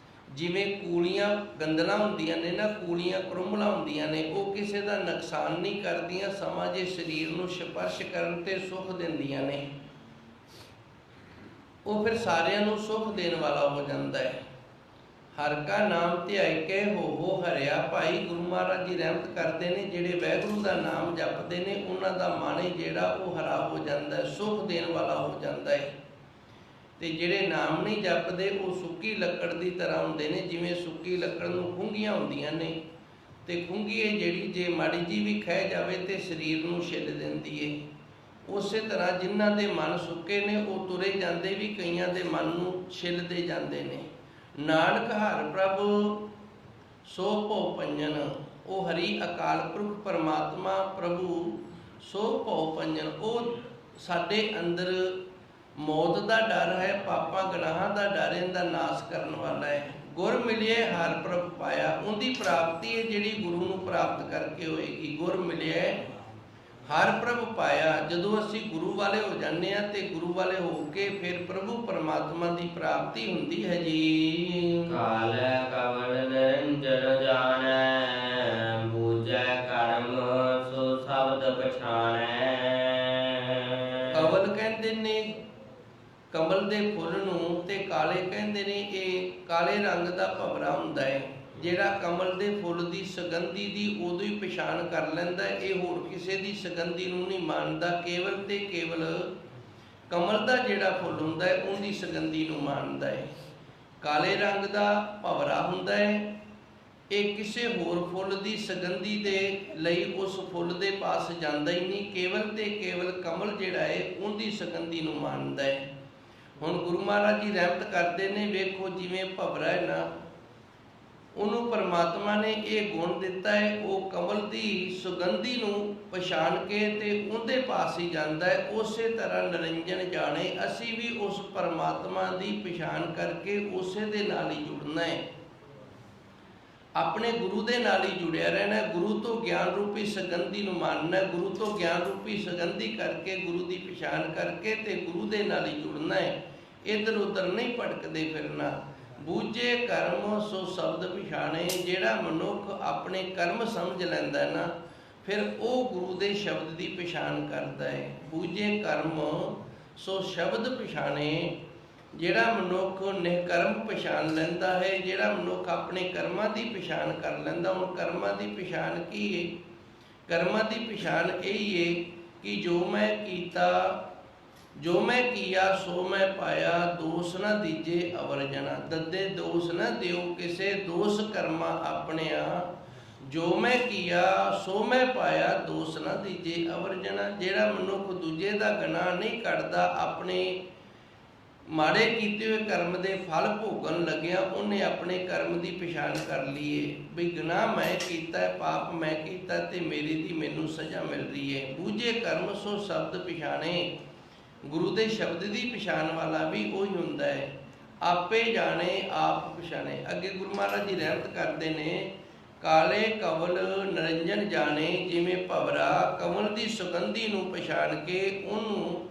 ਜਿਵੇਂ ਕੂਲੀਆਂ ਗੰਦਲਾਂ ਹੁੰਦੀਆਂ ਨੇ ਨਾ, ਕੂਲੀਆਂ ਕਰੁੰਮਲਾਂ ਹੁੰਦੀਆਂ ਨੇ, ਉਹ ਕਿਸੇ ਦਾ ਨੁਕਸਾਨ ਨਹੀਂ ਕਰਦੀਆਂ, ਸਮਾਂ ਜੇ ਸਰੀਰ ਨੂੰ ਸਪਰਸ਼ ਕਰਨ ਤੇ ਸੁੱਖ ਦਿੰਦੀਆਂ ਨੇ। ਉਹ ਫਿਰ ਸਾਰਿਆਂ ਨੂੰ ਸੁੱਖ ਦੇਣ ਵਾਲਾ ਹੋ ਜਾਂਦਾ ਹੈ। ਹਰ ਕਾ ਨਾਮ ਧਿਆਇ ਕੇ ਹੋ ਹਰਿਆ ਭਾਈ। ਗੁਰੂ ਮਹਾਰਾਜ ਜੀ ਰਹਿਮਤ ਕਰਦੇ ਨੇ, ਜਿਹੜੇ ਵਾਹਿਗੁਰੂ ਦਾ ਨਾਮ ਜਪਦੇ ਨੇ, ਉਹਨਾਂ ਦਾ ਮਨ ਜਿਹੜਾ ਉਹ ਹਰਾ ਹੋ ਜਾਂਦਾ ਹੈ, ਸੁੱਖ ਦੇਣ ਵਾਲਾ ਹੋ ਜਾਂਦਾ ਹੈ। ਤੇ ਜਿਹੜੇ ਨਾਮ ਨਹੀਂ ਜਪਦੇ, ਉਹ ਸੁੱਕੀ ਲੱਕੜ ਦੀ ਤਰ੍ਹਾਂ ਹੁੰਦੇ ਨੇ। ਜਿਵੇਂ ਸੁੱਕੀ ਲੱਕੜ ਨੂੰ ਖੁੰਘੀਆਂ ਹੁੰਦੀਆਂ ਨੇ, ਤੇ ਖੁੰਘੀ ਜਿਹੜੀ ਜੇ ਮਾੜੀ ਜੀ ਵੀ ਖਹਿ ਜਾਵੇ ਤੇ ਸਰੀਰ ਨੂੰ ਛਿੱਲ ਦਿੰਦੀ ਏ। ਉਸੇ ਤਰ੍ਹਾਂ ਜਿਨ੍ਹਾਂ ਦੇ ਮਨ ਸੁੱਕੇ ਨੇ, ਉਹ ਤੁਰੇ ਜਾਂਦੇ ਵੀ ਕਈਆਂ ਦੇ ਮਨ ਨੂੰ ਛਿੱਲਦੇ ਜਾਂਦੇ ਨੇ। ਨਾਨਕ ਹਰਿ ਪ੍ਰਭ ਸੋ ਭਉ ਭੰਜਨ, ਉਹ ਹਰੀ ਅਕਾਲ ਪੁਰਖ ਪਰਮਾਤਮਾ ਪ੍ਰਭੂ ਸੋ ਭਉ ਭੰਜਨ, ਉਹ ਸਾਡੇ ਅੰਦਰ ਮੌਤ ਦਾ ਡਰ ਹੈ, ਪਾਪਾਂ ਗੁਨਾਹਾਂ ਦਾ ਡਰ, ਇਹਦਾ ਨਾਸ਼ ਕਰਨ ਵਾਲਾ ਹੈ। ਗੁਰ ਮਿਲਿਆ ਹਰਿ ਪ੍ਰਭ ਪਾਇਆ, ਉਹਦੀ ਪ੍ਰਾਪਤੀ ਹੈ ਜਿਹੜੀ ਗੁਰੂ ਨੂੰ ਪ੍ਰਾਪਤ ਕਰਕੇ ਹੋਏਗੀ। ਗੁਰ ਮਿਲਿਆ ਹਰਿ ਪ੍ਰਭ ਪਾਇਆ। ਜਦੋਂ ਅਸੀਂ ਗੁਰੂ ਵਾਲੇ ਹੋ ਜਾਂਦੇ ਹਾਂ ਤੇ ਗੁਰੂ ਵਾਲੇ ਹੋ ਕੇ ਫਿਰ ਪ੍ਰਭੂ ਪਰਮਾਤਮਾ ਦੀ ਪ੍ਰਾਪਤੀ ਹੁੰਦੀ ਹੈ ਜੀ। ਕਾਲੈ ਕਵਲ ਨਿਰੰਜਨ ਜਾਣੈ, ਬੂਝੈ ਕਰਮ ਸੋ ਸ਼ਬਦ ਪਛਾਣੈ। ਕਵਲ ਕਹਿੰਦੇ ਨੇ ਕਮਲ ਦੇ ਫੁੱਲ ਨੂੰ, ਤੇ ਕਾਲੇ ਕਹਿੰਦੇ ਨੇ ਇਹ ਕਾਲੇ ਰੰਗ ਦਾ ਭਵਰਾ ਹੁੰਦਾ ਹੈ। ਜਿਹੜਾ ਕਮਲ ਦੇ ਫੁੱਲ ਦੀ ਸੁਗੰਧੀ ਦੀ ਉਦੋਂ ਹੀ ਪਛਾਣ ਕਰ ਲੈਂਦਾ, ਇਹ ਹੋਰ ਕਿਸੇ ਦੀ ਸੁਗੰਧੀ ਨੂੰ ਨਹੀਂ ਮੰਨਦਾ। ਕੇਵਲ ਤੇ ਕੇਵਲ ਕਮਲ ਦਾ ਜਿਹੜਾ ਫੁੱਲ ਹੁੰਦਾ ਹੈ, ਉਹਦੀ ਸੁਗੰਧੀ ਨੂੰ ਮੰਨਦਾ ਹੈ। ਕਾਲੇ ਰੰਗ ਦਾ ਭਵਰਾ ਹੁੰਦਾ ਹੈ, ਇਹ ਕਿਸੇ ਹੋਰ ਫੁੱਲ ਦੀ ਸੁਗੰਧੀ ਦੇ ਲਈ ਉਸ ਫੁੱਲ ਦੇ ਪਾਸ ਜਾਂਦਾ ਹੀ ਨਹੀਂ। ਕੇਵਲ ਤੇ ਕੇਵਲ ਕਮਲ ਜਿਹੜਾ ਹੈ, ਉਹਦੀ ਸੁਗੰਧੀ ਨੂੰ ਮੰਨਦਾ ਹੈ। ਹੁਣ ਗੁਰੂ ਮਹਾਰਾਜ ਜੀ ਰਹਿਮਤ ਕਰਦੇ ਨੇ, ਵੇਖੋ ਜਿਵੇਂ ਭਵਰਾ ਹੈ ਨਾ, ਉਹਨੂੰ ਪਰਮਾਤਮਾ ਨੇ ਇਹ ਗੁਣ ਦਿੱਤਾ ਹੈ। ਉਹ ਕਮਲ ਦੀ ਸੁਗੰਧੀ ਨੂੰ ਪਛਾਣ ਕੇ ਤੇ ਉਹਦੇ ਪਾਸ ਹੀ ਜਾਂਦਾ ਹੈ। ਉਸੇ ਤਰ੍ਹਾਂ ਨਿਰੰਜਨ ਜਾਣੇ, ਅਸੀਂ ਵੀ ਉਸ ਪਰਮਾਤਮਾ ਦੀ ਪਛਾਣ ਕਰਕੇ ਉਸੇ ਦੇ ਨਾਲ ਹੀ ਜੁੜਨਾ ਹੈ, ਆਪਣੇ ਗੁਰੂ ਦੇ ਨਾਲ ਹੀ ਜੁੜਿਆ ਰਹਿਣਾ। ਗੁਰੂ ਤੋਂ ਗਿਆਨ ਰੂਪੀ ਸੁਗੰਧੀ ਨੂੰ ਮਾਨਣਾ, ਗੁਰੂ ਤੋਂ ਗਿਆਨ ਰੂਪੀ ਸੁਗੰਧੀ ਕਰਕੇ, ਗੁਰੂ ਦੀ ਪਛਾਣ ਕਰਕੇ ਤੇ ਗੁਰੂ ਦੇ ਨਾਲ ਹੀ ਜੁੜਨਾ ਹੈ। ਇੱਧਰ ਉੱਧਰ ਨਹੀਂ ਭਟਕਦੇ ਫਿਰਨਾ। ਬੂਝੇ ਕਰਮ ਸੋ ਸ਼ਬਦ ਪਛਾਣੇ, ਜਿਹੜਾ ਮਨੁੱਖ ਆਪਣੇ ਕਰਮ ਸਮਝ ਲੈਂਦਾ ਨਾ, ਫਿਰ ਉਹ ਗੁਰੂ ਦੇ ਸ਼ਬਦ ਦੀ ਪਛਾਣ ਕਰਦਾ ਹੈ। ਬੂਝੇ ਕਰਮ ਸੋ ਸ਼ਬਦ ਪਛਾਣੇ, ਜਿਹੜਾ ਮਨੁੱਖ ਨਿਹਕਰਮ ਪਛਾਣ ਲੈਂਦਾ ਹੈ, ਜਿਹੜਾ ਮਨੁੱਖ ਆਪਣੇ ਕਰਮਾਂ ਦੀ ਪਛਾਣ ਕਰ ਲੈਂਦਾ। ਹੁਣ ਕਰਮਾਂ ਦੀ ਪਛਾਣ ਕੀ ਹੈ? ਕਰਮਾਂ ਦੀ ਪਛਾਣ ਇਹ ਹੀ ਹੈ ਕਿ ਜੋ ਮੈਂ ਕੀਤਾ, ਜੋ ਮੈਂ ਕੀਆ ਸੋ ਮੈਂ ਪਾਇਆ, ਦੋਸ਼ ਨਾ ਦੀਜੇ ਅਵਰ ਜਨਾ। ਦੱਦੇ ਦੋਸ਼ ਨਾ ਦਿਓ ਕਿਸੇ, ਦੋਸ਼ ਕਰਮਾਂ ਆਪਣਿਆ। ਜੋ ਮੈਂ ਕੀਆ ਸੋ ਮੈਂ ਪਾਇਆ, ਦੋਸ਼ ਨਾ ਦੀਜੇ ਅਵਰ ਜਨਾ। ਜਿਹੜਾ ਮਨੁੱਖ ਦੂਜੇ ਦਾ ਗੁਨਾਹ ਨਹੀਂ ਕੱਢਦਾ, ਆਪਣੇ ਮਾੜੇ ਕੀਤੇ ਹੋਏ ਕਰਮ ਦੇ ਫਲ ਭੋਗਣ ਲੱਗਿਆ ਉਹਨੇ ਆਪਣੇ ਕਰਮ ਦੀ ਪਛਾਣ ਕਰ ਲਈਏ ਵੀ ਗੁਨਾਹ ਮੈਂ ਕੀਤਾ, ਪਾਪ ਮੈਂ ਕੀਤਾ ਤੇ ਮੇਰੀ ਦੀ ਮੈਨੂੰ ਸਜ਼ਾ ਮਿਲ ਰਹੀ ਹੈ। ਬੂਝੇ ਕਰਮ ਸੋ ਸ਼ਬਦ ਪਛਾਣੇ, ਗੁਰੂ ਦੇ ਸ਼ਬਦ ਦੀ ਪਛਾਣ ਵਾਲਾ ਵੀ ਉਹੀ ਹੁੰਦਾ ਹੈ। ਆਪੇ ਜਾਣੇ ਆਪ ਪਛਾਣੇ। ਅੱਗੇ ਗੁਰੂ ਮਹਾਰਾਜ ਜੀ ਰਹਿਮਤ ਕਰਦੇ ਨੇ, ਕਾਲੇ ਕਵਲ ਨਿਰੰਜਨ ਜਾਣੇ, ਜਿਵੇਂ ਭਵਰਾ ਕਮਲ ਦੀ ਸੁਗੰਧੀ ਨੂੰ ਪਛਾਣ ਕੇ ਉਹਨੂੰ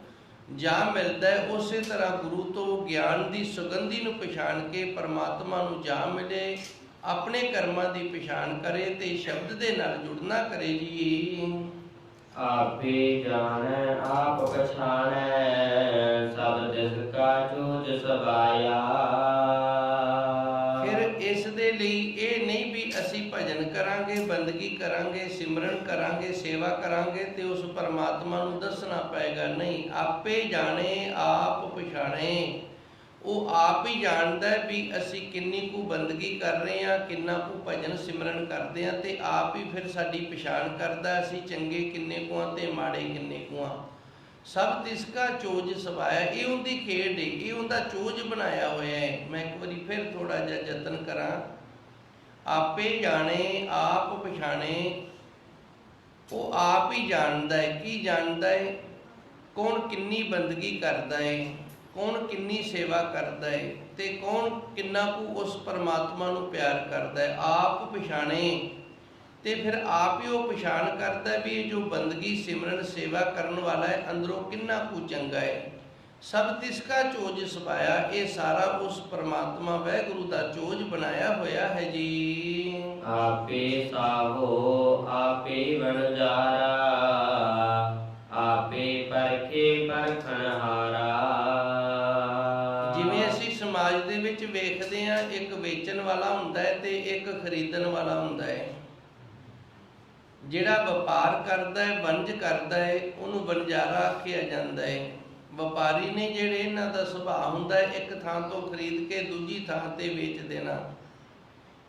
ਜਾ ਮਿਲਦਾ ਹੈ, ਉਸੇ ਤਰ੍ਹਾਂ ਗੁਰੂ ਤੋਂ ਗਿਆਨ ਦੀ ਸੁਗੰਧੀ ਨੂੰ ਪਛਾਣ ਕੇ ਪਰਮਾਤਮਾ ਨੂੰ ਜਾ ਮਿਲੇ, ਆਪਣੇ ਕਰਮਾਂ ਦੀ ਪਛਾਣ ਕਰੇ ਤੇ ਸ਼ਬਦ ਦੇ ਨਾਲ ਜੁੜਨਾ ਕਰੇ ਜੀ। ਆਪੇ ਜਾਣੈ ਆਪ ਪਛਾਣੈ, ਸਭ ਤਿਸ ਕਾ ਚੂਜ ਸਬਾਇਆ। ਫਿਰ ਇਸ ਦੇ ਲਈ ਇਹ ਨਹੀਂ ਵੀ ਅਸੀਂ ਭਜਨ ਕਰਾਂਗੇ, ਬੰਦਗੀ ਕਰਾਂਗੇ, ਸਿਮਰਨ ਕਰਾਂਗੇ, ਸੇਵਾ ਕਰਾਂਗੇ ਤੇ ਉਸ ਪਰਮਾਤਮਾ ਨੂੰ ਦੱਸਣਾ ਪਏਗਾ। ਨਹੀਂ, ਆਪੇ ਜਾਣੇ ਆਪ ਪਛਾਣੇ। ਉਹ ਆਪ ਹੀ ਜਾਣਦਾ ਵੀ ਅਸੀਂ ਕਿੰਨੀ ਕੁ ਬੰਦਗੀ ਕਰ ਰਹੇ ਹਾਂ, ਕਿੰਨਾ ਕੁ ਭਜਨ ਸਿਮਰਨ ਕਰਦੇ ਹਾਂ, ਤੇ ਆਪ ਹੀ ਫਿਰ ਸਾਡੀ ਪਛਾਣ ਕਰਦਾ ਅਸੀਂ ਚੰਗੇ ਕਿੰਨੇ ਕੁ ਹਾਂ ਤੇ ਮਾੜੇ ਕਿੰਨੇ ਕੁ ਹਾਂ। ਸਭ ਤਿਸਕਾ ਚੋਜ ਸਵਾਇਆ, ਇਹ ਉਹਦੀ ਖੇਡ ਹੈ, ਇਹ ਉਹਦਾ ਚੋਜ ਬਣਾਇਆ ਹੋਇਆ ਹੈ। ਮੈਂ ਇੱਕ ਵਾਰੀ ਫਿਰ ਥੋੜਾ ਜਿਹਾ ਯਤਨ ਕਰਾਂ। ਆਪੇ ਜਾਣੇ ਆਪ ਪਛਾਣੇ, ਉਹ ਆਪ ਹੀ ਜਾਣਦਾ ਹੈ। ਕੀ ਜਾਣਦਾ ਹੈ? ਕੌਣ ਕਿੰਨੀ ਬੰਦਗੀ ਕਰਦਾ ਹੈ, ਕੌਣ ਕਿੰਨੀ ਸੇਵਾ ਕਰਦਾ ਹੈ ਤੇ ਕੌਣ ਕਿੰਨਾ ਕੁ ਉਸ ਪਰਮਾਤਮਾ ਨੂੰ ਪਿਆਰ ਕਰਦਾ ਹੈ। ਆਪ ਪਛਾਣੇ ਤੇ ਫਿਰ ਆਪ ਹੀ ਉਹ ਪਛਾਣ ਕਰਦਾ ਵੀ ਇਹ ਜੋ ਬੰਦਗੀ ਸਿਮਰਨ ਸੇਵਾ ਕਰਨ ਵਾਲਾ ਹੈ ਅੰਦਰੋਂ ਕਿੰਨਾ ਕੁ ਚੰਗਾ ਹੈ। ਸਭ ਤਿਸਕਾ ਚੋਜ ਸਵਾਇਆ, ਇਹ ਸਾਰਾ ਉਸ ਪਰਮਾਤਮਾ ਵਾਹਿਗੁਰੂ ਦਾ ਚੋਜ ਬਣਾਇਆ ਹੋਇਆ ਹੈ ਜੀ। ਆਪੇ ਸਾਹੋ ਆਪੇ ਵਣਜਾਰਾ, ਆਪੇ ਪਰਖੇ ਪਰਖਣਹਾਰਾ। ਜਿਵੇਂ ਅਸੀਂ ਸਮਾਜ ਦੇ ਵਿੱਚ ਵੇਖਦੇ ਹਾਂ, ਇੱਕ ਵੇਚਣ ਵਾਲਾ ਹੁੰਦਾ ਹੈ ਤੇ ਇੱਕ ਖਰੀਦਣ ਵਾਲਾ ਹੁੰਦਾ ਹੈ। ਜਿਹੜਾ ਵਪਾਰ ਕਰਦਾ ਹੈ, ਵਣਜ ਕਰਦਾ ਹੈ, ਉਹਨੂੰ ਵਣਜਾਰਾ ਆਖਿਆ ਜਾਂਦਾ ਹੈ। ਵਪਾਰੀ ਨੇ ਜਿਹੜੇ ਇਹਨਾਂ ਦਾ ਸੁਭਾਅ ਹੁੰਦਾ ਹੈ ਇੱਕ ਥਾਂ ਤੋਂ ਖਰੀਦ ਕੇ ਦੂਜੀ ਥਾਂ ਤੇ ਵੇਚ ਦੇਣਾ।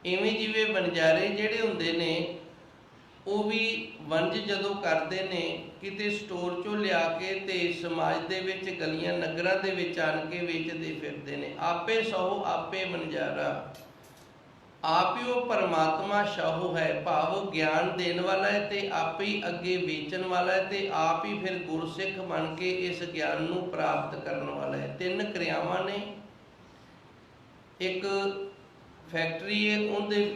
ਇਵੇਂ ਜਿਵੇਂ ਵਣਜਾਰੇ ਜਿਹੜੇ ਹੁੰਦੇ ਨੇ ਉਹ ਵੀ ਵਣਜ ਜਦੋਂ ਕਰਦੇ ਨੇ ਕਿਤੇ ਸਟੋਰ ਚੋਂ ਲਿਆ ਕੇ ਤੇ ਸਮਾਜ ਦੇ ਵਿੱਚ ਗਲੀਆਂ ਨਗਰਾਂ ਦੇ ਵਿੱਚ ਆਣ ਕੇ ਵੇਚਦੇ ਫਿਰਦੇ ਨੇ। ਆਪੇ ਸਹੁ ਆਪੇ ਵਣਜਾਰਾ, ਆਪ ਹੀ ਉਹ ਪਰਮਾਤਮਾ ਸ਼ਾਹੂ ਹੈ, ਭਾਵ ਗਿਆਨ ਦੇਣ ਵਾਲਾ ਹੈ ਤੇ ਆਪ ਹੀ ਅੱਗੇ ਵੇਚਣ ਵਾਲਾ ਹੈ ਤੇ ਆਪ ਹੀ ਫਿਰ ਗੁਰਸਿੱਖ ਬਣ ਕੇ ਇਸ ਗਿਆਨ ਨੂੰ ਪ੍ਰਾਪਤ ਕਰਨ ਵਾਲਾ ਹੈ। ਤਿੰਨ ਕਿਰਿਆਵਾਂ ਨੇ। ਇੱਕ ਫੈਕਟਰੀ ਹੈ,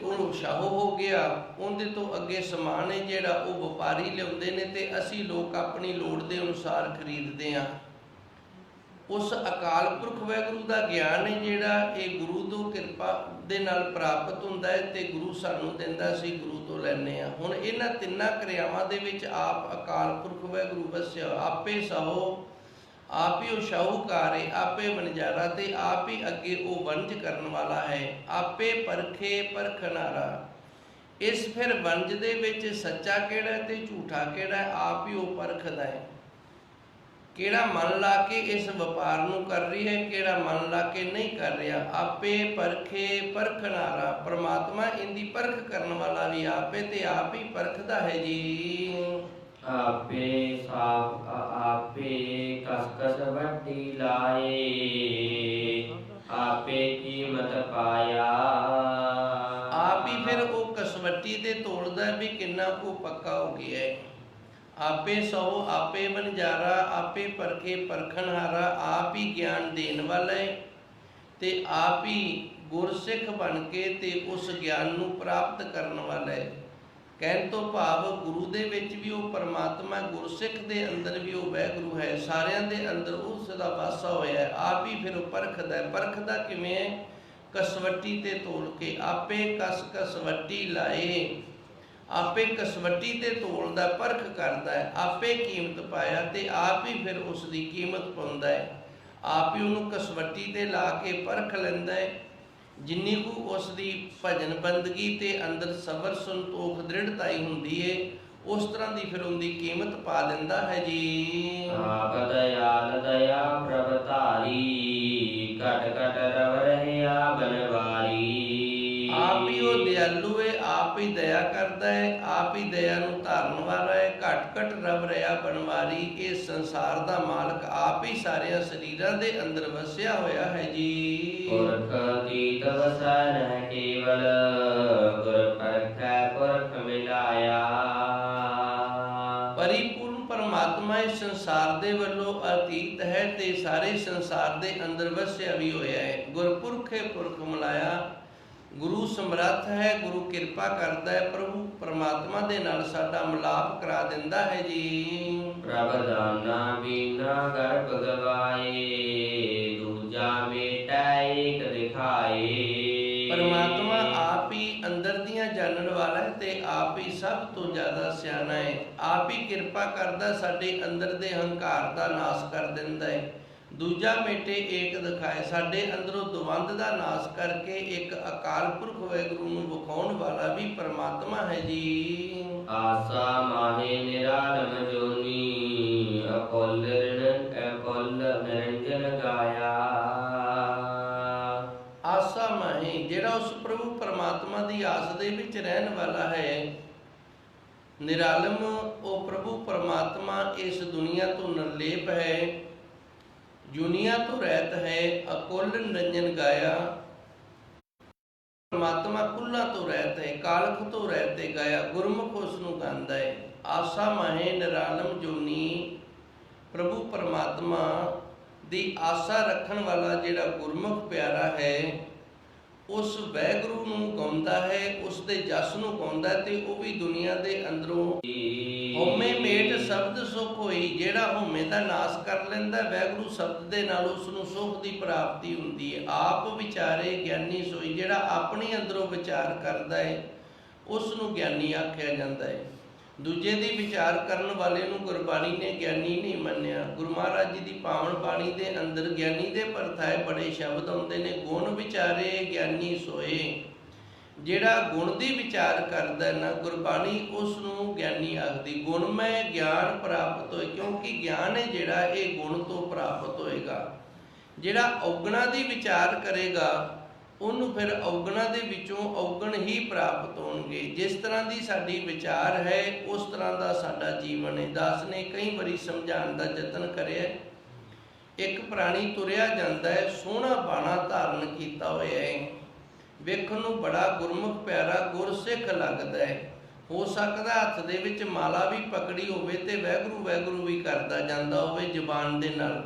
ਉਹ ਸ਼ਾਹੂ ਹੋ ਗਿਆ, ਉਹਦੇ ਤੋਂ ਅੱਗੇ ਸਮਾਨ ਹੈ ਜਿਹੜਾ ਉਹ ਵਪਾਰੀ ਲਿਆਉਂਦੇ ਨੇ ਤੇ ਅਸੀਂ ਲੋਕ ਆਪਣੀ ਲੋੜ ਦੇ ਅਨੁਸਾਰ ਖਰੀਦਦੇ ਹਾਂ। ਉਸ ਅਕਾਲ ਪੁਰਖ ਵਾਹਿਗੁਰੂ ਦਾ ਗਿਆਨ ਹੈ ਜਿਹੜਾ ਇਹ ਗੁਰੂ ਤੋਂ ਕਿਰਪਾ ਦੇ ਨਾਲ ਪ੍ਰਾਪਤ ਹੁੰਦਾ ਹੈ ਤੇ ਗੁਰੂ ਸਾਨੂੰ ਦਿੰਦਾ, ਅਸੀਂ ਗੁਰੂ ਤੋਂ ਲੈਂਦੇ ਹਾਂ। ਹੁਣ ਇਹਨਾਂ ਤਿੰਨਾਂ ਕਿਰਿਆਵਾਂ ਦੇ ਵਿੱਚ ਆਪ ਅਕਾਲ ਪੁਰਖ ਵਾਹਿਗੁਰੂ ਵਸਿਆ। ਆਪੇ ਸਹੁ, ਆਪ ਹੀ ਉਹ ਸ਼ਾਹੂਕਾਰ ਹੈ, ਆਪੇ ਵਣਜਾਰਾ ਤੇ ਆਪ ਹੀ ਅੱਗੇ ਉਹ ਵਣਜ ਕਰਨ ਵਾਲਾ ਹੈ। ਆਪੇ ਪਰਖੇ ਪਰਖਣਹਾਰਾ, ਇਸ ਫਿਰ ਵਣਜ ਦੇ ਵਿੱਚ ਸੱਚਾ ਕਿਹੜਾ ਤੇ ਝੂਠਾ ਕਿਹੜਾ ਆਪ ਹੀ ਉਹ ਪਰਖਦਾ ਹੈ। ਕਿਹੜਾ ਮਨ ਲਾ ਕੇ ਇਸ ਵਪਾਰ ਨੂੰ ਕਰ ਰਹੀ ਹੈ, ਕਿਹੜਾ ਮਨ ਲਾ ਕੇ ਨਹੀਂ ਕਰ ਰਿਹਾ। ਆਪੇ ਪਰਖੇ ਪਰਖਣਹਾਰਾ, ਪਰਮਾਤਮਾ ਇਹਦੀ ਪਰਖ ਕਰਨ ਵਾਲਾ ਵੀ ਆਪੇ ਤੇ ਆਪ ਹੀ ਪਰਖਦਾ ਹੈ ਜੀ। ਆਪੇ ਸਾਪ ਆਪੇ ਕਸ ਕਸ ਵੱਡੀ ਲਾਏ, ਆਪੇ ਕੀਮਤ ਪਾਇਆ। ਕਸਵੱਟੀ ਤੇ ਤੋਲਦਾ ਵੀ ਕਿੰਨਾ ਕੁ ਪੱਕਾ ਹੋ ਗਿਆ ਹੈ। ਆਪੇ ਸਹੁ ਆਪੇ ਵਣਜਾਰਾ, ਆਪੇ ਪਰਖੇ ਪਰਖਣਹਾਰਾ, ਆਪ ਹੀ ਗਿਆਨ ਦੇਣ ਵਾਲਾ ਹੈ ਤੇ ਆਪ ਹੀ ਗੁਰਸਿੱਖ ਬਣ ਕੇ ਤੇ ਉਸ ਗਿਆਨ ਨੂੰ ਪ੍ਰਾਪਤ ਕਰਨ ਵਾਲਾ ਹੈ। ਕਹਿਣ ਤੋਂ ਭਾਵ ਗੁਰੂ ਦੇ ਵਿੱਚ ਵੀ ਉਹ ਪਰਮਾਤਮਾ, ਗੁਰਸਿੱਖ ਦੇ ਅੰਦਰ ਵੀ ਉਹ ਵਾਹਿਗੁਰੂ ਹੈ, ਸਾਰਿਆਂ ਦੇ ਅੰਦਰ ਉਸ ਦਾ ਵਾਸਾ ਹੋਇਆ ਹੈ। ਆਪ ਹੀ ਫਿਰ ਪਰਖਦਾ ਹੈ। ਪਰਖਦਾ ਕਿਵੇਂ ਹੈ? ਕਸਵੱਟੀ ਤੇ ਤੋਲ ਕੇ। ਆਪੇ ਕਸਵੱਟੀ ਲਾਏ, ਆਪੇ ਕਸਵੱਟੀ ਤੇ ਤੋਲਦਾ, ਪਰਖ ਕਰਦਾ ਹੈ, ਆਪੇ ਕੀਮਤ ਪਾਇਆ ਤੇ ਆਪ ਹੀ ਫਿਰ ਉਸ ਦੀ ਕੀਮਤ ਪਾਉਂਦਾ ਹੈ। ਆਪ ਹੀ ਉਹਨੂੰ ਕਸਵੱਟੀ ਤੇ ਲਾ ਕੇ ਪਰਖ ਲੈਂਦਾ ਹੈ। ਜਿੰਨੀ ਕੁ ਉਸ ਦੀ ਭਜਨ ਬੰਦਗੀ ਤੇ ਅੰਦਰ ਸਬਰ ਸੰਤੋਖ ਦ੍ਰਿੜਤਾਈ ਹੁੰਦੀ ਹੈ, ਉਸ ਤਰ੍ਹਾਂ ਦੀ ਫਿਰ ਉਹਦੀ ਕੀਮਤ ਪਾ ਦਿੰਦਾ ਹੈ ਜੀ। ਆਪ ਦਇਆਲ ਦਇਆ ਪ੍ਰਭ ਧਾਰੀ, ਘਟ ਘਟ ਰਵ ਰਹਿਆ ਬਨਵਾਰੀ। ਆਪ ਹੀ ਉਹ ਦਿਆਲੂ ਹੈ, ਆਪ ਹੀ ਦਇਆ ਕਰਦਾ ਹੈ, ਆਪ ਹੀ ਦਇਆ ਨੂੰ ਧਾਰਨ ਵਾਲਾ ਹੈ। ਘਟ ਘਟ ਰਵ ਰਿਹਾ ਬਨਵਾਰੀ। ਇਹ ਸੰਸਾਰ ਦਾ ਮਾਲਕ ਆਪ ਹੀ ਸਾਰਿਆਂ ਸਰੀਰਾਂ ਦੇ ਅੰਦਰ ਵਸਿਆ ਹੋਇਆ ਹੈ ਜੀ। ਪੁਰਖ ਅਤੀਤ ਵਸੈ ਨਹਿ ਕੇਵਲ, ਗੁਰ ਪਰਖੈ ਪੁਰਖ ਮਿਲਾਇਆ। ਪਰਿਪੂਰਨ ਪਰਮਾਤਮਾ ਇਸ ਸੰਸਾਰ ਦੇ ਵੱਲੋਂ ਅਤੀਤ ਹੈ ਤੇ ਸਾਰੇ ਸੰਸਾਰ ਦੇ ਅੰਦਰ ਵਸਿਆ ਵੀ ਹੋਇਆ ਹੈ। ਗੁਰਪੁਰਖ ਹੈ, ਪੁਰਖ ਮਿਲਾਇਆ। ਗੁਰੂ ਸਮਰੱਥ ਹੈ, ਗੁਰੂ ਕਿਰਪਾ ਕਰਦਾ ਹੈ, ਪ੍ਰਭੂ ਪਰਮਾਤਮਾ ਦੇ ਨਾਲ ਸਾਡਾ ਮਿਲਾਪ ਕਰਾ ਦਿੰਦਾ ਹੈ ਜੀ। ਪ੍ਰਭ ਦਾਨਾ ਬੀਨਾ ਗਰਭ ਗਵਾਏ, ਦੂਜਾ ਮੇਟਾ ਏਕ ਦਿਖਾਏ। ਪਰਮਾਤਮਾ ਆਪ ਹੀ ਅੰਦਰ ਦੀਆਂ ਜਾਣਨ ਵਾਲਾ ਹੈ ਤੇ ਆਪ ਹੀ ਸਭ ਤੋਂ ਜ਼ਿਆਦਾ ਸਿਆਣਾ ਹੈ। ਆਪ ਹੀ ਕਿਰਪਾ ਕਰਦਾ, ਸਾਡੇ ਅੰਦਰ ਦੇ ਹੰਕਾਰ ਦਾ ਨਾਸ਼ ਕਰ ਦਿੰਦਾ ਹੈ। ਦੂਜਾ ਮੇਟੇ ਏਕ ਦਿਖਾਏ, ਸਾਡੇ ਅੰਦਰੋਂ ਦਵੰਦ ਦਾ ਨਾਸ਼ ਕਰਕੇ ਇੱਕ ਅਕਾਲ ਪੁਰਖ ਵਾਹਿਗੁਰੂ ਨੂੰ ਵਿਖਾਉਣ ਵਾਲਾ ਵੀ ਪਰਮਾਤਮਾ ਹੈ ਜੀ। ਆਸਾ ਮਾਹੇ ਨਿਰਾਲਮ ਜੋਨੀ, ਅਕੁਲ ਨਿਰੰਜਨ ਗਾਇਆ। ਆਸਾ ਮਾਹੇ, ਜਿਹੜਾ ਉਸ ਪ੍ਰਭੂ ਪਰਮਾਤਮਾ ਦੀ ਆਸ ਦੇ ਵਿੱਚ ਰਹਿਣ ਵਾਲਾ ਹੈ। ਨਿਰਾਲਮ, ਉਹ ਪ੍ਰਭੂ ਪਰਮਾਤਮਾ ਇਸ ਦੁਨੀਆ ਤੋਂ ਨਿਰਲੇਪ ਹੈ, ਦੁਨੀਆ ਤੋਂ ਰਹਿਤ ਹੈ। ਅਕੁਲ ਨਿਰੰਜਨ ਗਾਇਆ, ਪਰਮਾਤਮਾ ਕੁੱਲਾਂ ਤੋਂ ਰਹਿਤ ਹੈ, ਕਾਲਖ ਤੋਂ ਰਹਿਤ ਹੈ ਗਾਇਆ। ਗੁਰਮੁਖ ਉਸ ਨੂੰ ਗਾਉਂਦਾ ਹੈ। ਆਸਾ ਮਾਹੇ ਨਿਰਾਲਮ ਜੋਨੀ, ਪ੍ਰਭੂ ਪਰਮਾਤਮਾ ਦੀ ਆਸਾ ਰੱਖਣ ਵਾਲਾ ਜਿਹੜਾ ਗੁਰਮੁਖ ਪਿਆਰਾ ਹੈ, ਉਸ ਵਾਹਿਗੁਰੂ ਨੂੰ ਗਾਉਂਦਾ ਹੈ, ਉਸ ਦੇ ਜਸ ਨੂੰ ਗਾਉਂਦਾ ਹੈ ਤੇ ਉਹ ਵੀ ਦੁਨੀਆ ਦੇ ਅੰਦਰੋਂ। ਹਉਮੈ ਮੇਟ ਸ਼ਬਦ ਸੁਖ ਹੋਈ, ਜਿਹੜਾ ਹਉਮੈ ਦਾ ਨਾਸ਼ ਕਰ ਲੈਂਦਾ ਵਾਹਿਗੁਰੂ ਸ਼ਬਦ ਦੇ ਨਾਲ, ਉਸ ਨੂੰ ਸੁਖ ਦੀ ਪ੍ਰਾਪਤੀ ਹੁੰਦੀ ਹੈ। ਆਪ ਵਿਚਾਰੇ ਗਿਆਨੀ ਸੋਈ, ਜਿਹੜਾ ਆਪਣੇ ਅੰਦਰੋਂ ਵਿਚਾਰ ਕਰਦਾ ਹੈ ਉਸ ਨੂੰ ਗਿਆਨੀ ਆਖਿਆ ਜਾਂਦਾ ਹੈ। ਦੂਜੇ ਦੀ ਵਿਚਾਰ ਕਰਨ ਵਾਲੇ ਨੂੰ ਗੁਰਬਾਣੀ ਨੇ ਗਿਆਨੀ ਨਹੀਂ ਮੰਨਿਆ। ਗੁਰੂ ਮਹਾਰਾਜ ਜੀ ਦੀ ਪਾਵਨ ਬਾਣੀ ਦੇ ਅੰਦਰ ਗਿਆਨੀ ਦੇ ਪਰਥਾਏ ਬੜੇ ਸ਼ਬਦ ਆਉਂਦੇ ਨੇ। ਗੁਣ ਵਿਚਾਰੇ ਗਿਆਨੀ ਸੋਏ, ਜਿਹੜਾ ਗੁਣ ਦੀ ਵਿਚਾਰ ਕਰਦਾ ਨਾ, ਗੁਰਬਾਣੀ ਉਸ ਨੂੰ ਗਿਆਨੀ ਆਖਦੀ। ਗੁਣ ਮੈਂ ਗਿਆਨ ਪ੍ਰਾਪਤ ਹੋਏ, ਕਿਉਂਕਿ ਗਿਆਨ ਹੈ ਜਿਹੜਾ ਇਹ ਗੁਣ ਤੋਂ ਪ੍ਰਾਪਤ ਹੋਏਗਾ। ਜਿਹੜਾ ਔਗਣਾ ਦੀ ਵਿਚਾਰ ਕਰੇਗਾ ਉਹਨੂੰ ਫਿਰ ਔਗਣਾ ਦੇ ਵਿੱਚੋਂ ਔਗਣ ਹੀ ਪ੍ਰਾਪਤ ਹੋਣਗੇ। ਜਿਸ ਤਰ੍ਹਾਂ ਦੀ ਸਾਡੀ ਵਿਚਾਰ ਹੈ ਉਸ ਤਰ੍ਹਾਂ ਦਾ ਸਾਡਾ ਜੀਵਨ ਹੈ। ਦਾਸ ਨੇ ਕਈ ਵਾਰੀ ਸਮਝਾਉਣ ਦਾ ਯਤਨ ਕਰਿਆ। ਇੱਕ ਪ੍ਰਾਣੀ ਤੁਰਿਆ ਜਾਂਦਾ ਹੈ, ਸੋਹਣਾ ਬਾਣਾ ਧਾਰਨ ਕੀਤਾ ਹੋਇਆ ਹੈ, ਵੇਖਣ ਨੂੰ ਬੜਾ ਗੁਰਮੁਖ ਪਿਆਰਾ ਗੁਰਸਿੱਖ ਲੱਗਦਾ ਹੈ। ਹੋ ਸਕਦਾ ਹੱਥ ਦੇ ਵਿੱਚ ਮਾਲਾ ਵੀ ਪਕੜੀ ਹੋਵੇ ਤੇ ਵਾਹਿਗੁਰੂ ਵਾਹਿਗੁਰੂ ਵੀ ਕਰਦਾ ਜਾਂਦਾ ਹੋਵੇ ਜ਼ੁਬਾਨ ਦੇ ਨਾਲ,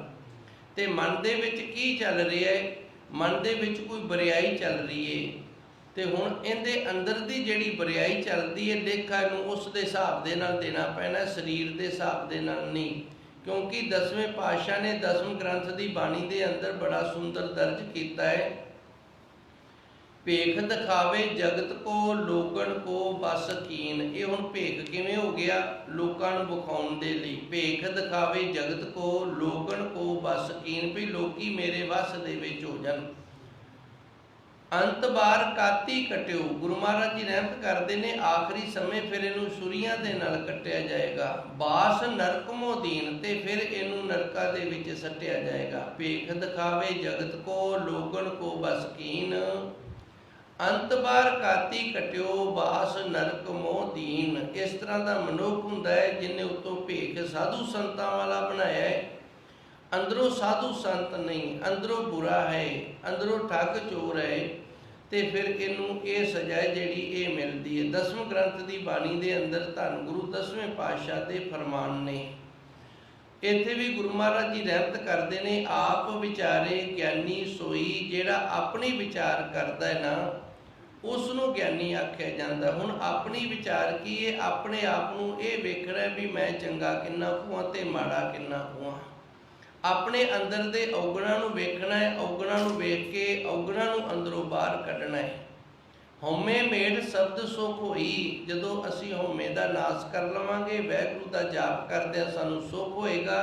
ਤੇ ਮਨ ਦੇ ਵਿੱਚ ਕੀ ਚੱਲ ਰਿਹਾ ਹੈ? ਮਨ ਦੇ ਵਿੱਚ ਕੋਈ ਬਰਿਆਈ ਚੱਲ ਰਹੀ ਹੈ। ਤੇ ਹੁਣ ਇਹਦੇ ਅੰਦਰ ਦੀ ਜਿਹੜੀ ਬਰਿਆਈ ਚੱਲਦੀ ਹੈ, ਲੇਖਾ ਨੂੰ ਉਸ ਦੇ ਹਿਸਾਬ ਦੇ ਨਾਲ ਦੇਣਾ ਪੈਣਾ, ਸਰੀਰ ਦੇ ਹਿਸਾਬ ਦੇ ਨਾਲ ਨਹੀਂ। ਕਿਉਂਕਿ 10ਵੇਂ ਪਾਤਸ਼ਾਹ ਨੇ 10ਵੇਂ ਗ੍ਰੰਥ ਦੀ ਬਾਣੀ ਦੇ ਅੰਦਰ ਬੜਾ ਸੁੰਦਰ ਦਰਜ ਕੀਤਾ ਹੈ, ਭੇਖ ਦਿਖਾਵੇ ਜਗਤ ਕੋ ਲੋਗਣ ਕੋ ਬਸ ਕੀਨ। ਇਹ ਹੁਣ ਭੇਖ ਕਿਵੇਂ ਹੋ ਗਿਆ? ਲੋਕਾਂ ਨੂੰ ਵਿਖਾਉਣ ਦੇ ਲਈ। ਭੇਖ ਦਿਖਾਵੇ ਜਗਤ ਕੋ ਲੋਗਣ ਕੋ ਬਸ ਕੀਨ, ਵੀ ਲੋਕੀ ਮੇਰੇ ਵਸ ਦੇ ਵਿੱਚ ਹੋ ਜਾਣ। ਅੰਤ ਬਾਰ ਕਾਤੀ ਕਟਿਓ, ਗੁਰੂ ਮਹਾਰਾਜ ਜੀ ਰਹਿਮਤ ਕਰਦੇ ਨੇ, ਆਖਰੀ ਸਮੇਂ ਫਿਰ ਇਹਨੂੰ ਛੁਰੀਆਂ ਦੇ ਨਾਲ ਕੱਟਿਆ ਜਾਏਗਾ। ਬਾਸ ਨਰਕ ਮੋਦੀਨ, ਤੇ ਫਿਰ ਇਹਨੂੰ ਨਰਕਾਂ ਦੇ ਵਿੱਚ ਸੱਟਿਆ ਜਾਏਗਾ। ਭੇਖ ਦਿਖਾਵੇ ਜਗਤ ਕੋ ਲੋਗਣ ਕੋ ਬਸ ਕੀਨ, ਅੰਤ ਬਾਰ ਕਾਤੀ ਕਟਿਓ ਬਾਸ ਨਰਕ ਮੋਹ ਦੀਨ। ਇਸ ਤਰ੍ਹਾਂ ਦਾ ਮਨੁੱਖ ਹੁੰਦਾ ਹੈ ਜਿਹਨੇ ਉੱਤੋਂ ਭੇਖ ਸਾਧੂ ਸੰਤਾਂ ਵਾਲਾ ਬਣਾਇਆ ਹੈ, ਅੰਦਰੋਂ ਸਾਧੂ ਸੰਤ ਨਹੀਂ, ਅੰਦਰੋਂ ਬੁਰਾ ਹੈ, ਅੰਦਰੋਂ ਠੱਗ ਚੋਰ ਹੈ। ਤੇ ਫਿਰ ਇਹਨੂੰ ਇਹ ਸਜ਼ਾ ਹੈ ਜਿਹੜੀ ਇਹ ਮਿਲਦੀ ਹੈ। 10ਵੇਂ ਗ੍ਰੰਥ ਦੀ ਬਾਣੀ ਦੇ ਅੰਦਰ ਧੰਨ ਗੁਰੂ 10ਵੇਂ ਪਾਤਸ਼ਾਹ ਦੇ ਫਰਮਾਨ ਨੇ। ਇੱਥੇ ਵੀ ਗੁਰੂ ਮਹਾਰਾਜ ਜੀ ਰਹਿਮਤ ਕਰਦੇ ਨੇ, ਆਪ ਵਿਚਾਰੇ ਗਿਆਨੀ ਸੋਈ, ਜਿਹੜਾ ਆਪਣੀ ਵਿਚਾਰ ਕਰਦਾ ਹੈ ਨਾ ਉਸ ਨੂੰ ਗਿਆਨੀ ਆਖਿਆ ਜਾਂਦਾ। ਹੁਣ ਆਪਣੀ ਵਿਚਾਰ ਕੀ ਹੈ? ਆਪਣੇ ਆਪ ਨੂੰ ਇਹ ਵੇਖਣਾ ਵੀ ਮੈਂ ਚੰਗਾ ਕਿੰਨਾ ਕੁ ਤੇ ਮਾੜਾ ਕਿੰਨਾ ਕੁ। ਆਪਣੇ ਅੰਦਰ ਦੇ ਔਗਣਾਂ ਨੂੰ ਵੇਖਣਾ ਹੈ, ਔਗਣਾਂ ਨੂੰ ਵੇਖ ਕੇ ਔਗਣਾਂ ਨੂੰ ਅੰਦਰੋਂ ਬਾਹਰ ਕੱਢਣਾ ਹੈ। ਹਉਮੈ ਮੇਢ ਸ਼ਬਦ ਸੁਖ ਹੋਈ, ਜਦੋਂ ਅਸੀਂ ਹਉਮੈ ਦਾ ਨਾਸ਼ ਕਰ ਲਵਾਂਗੇ, ਵਾਹਿਗੁਰੂ ਦਾ ਜਾਪ ਕਰਦਿਆਂ ਸਾਨੂੰ ਸੁਖ ਹੋਏਗਾ।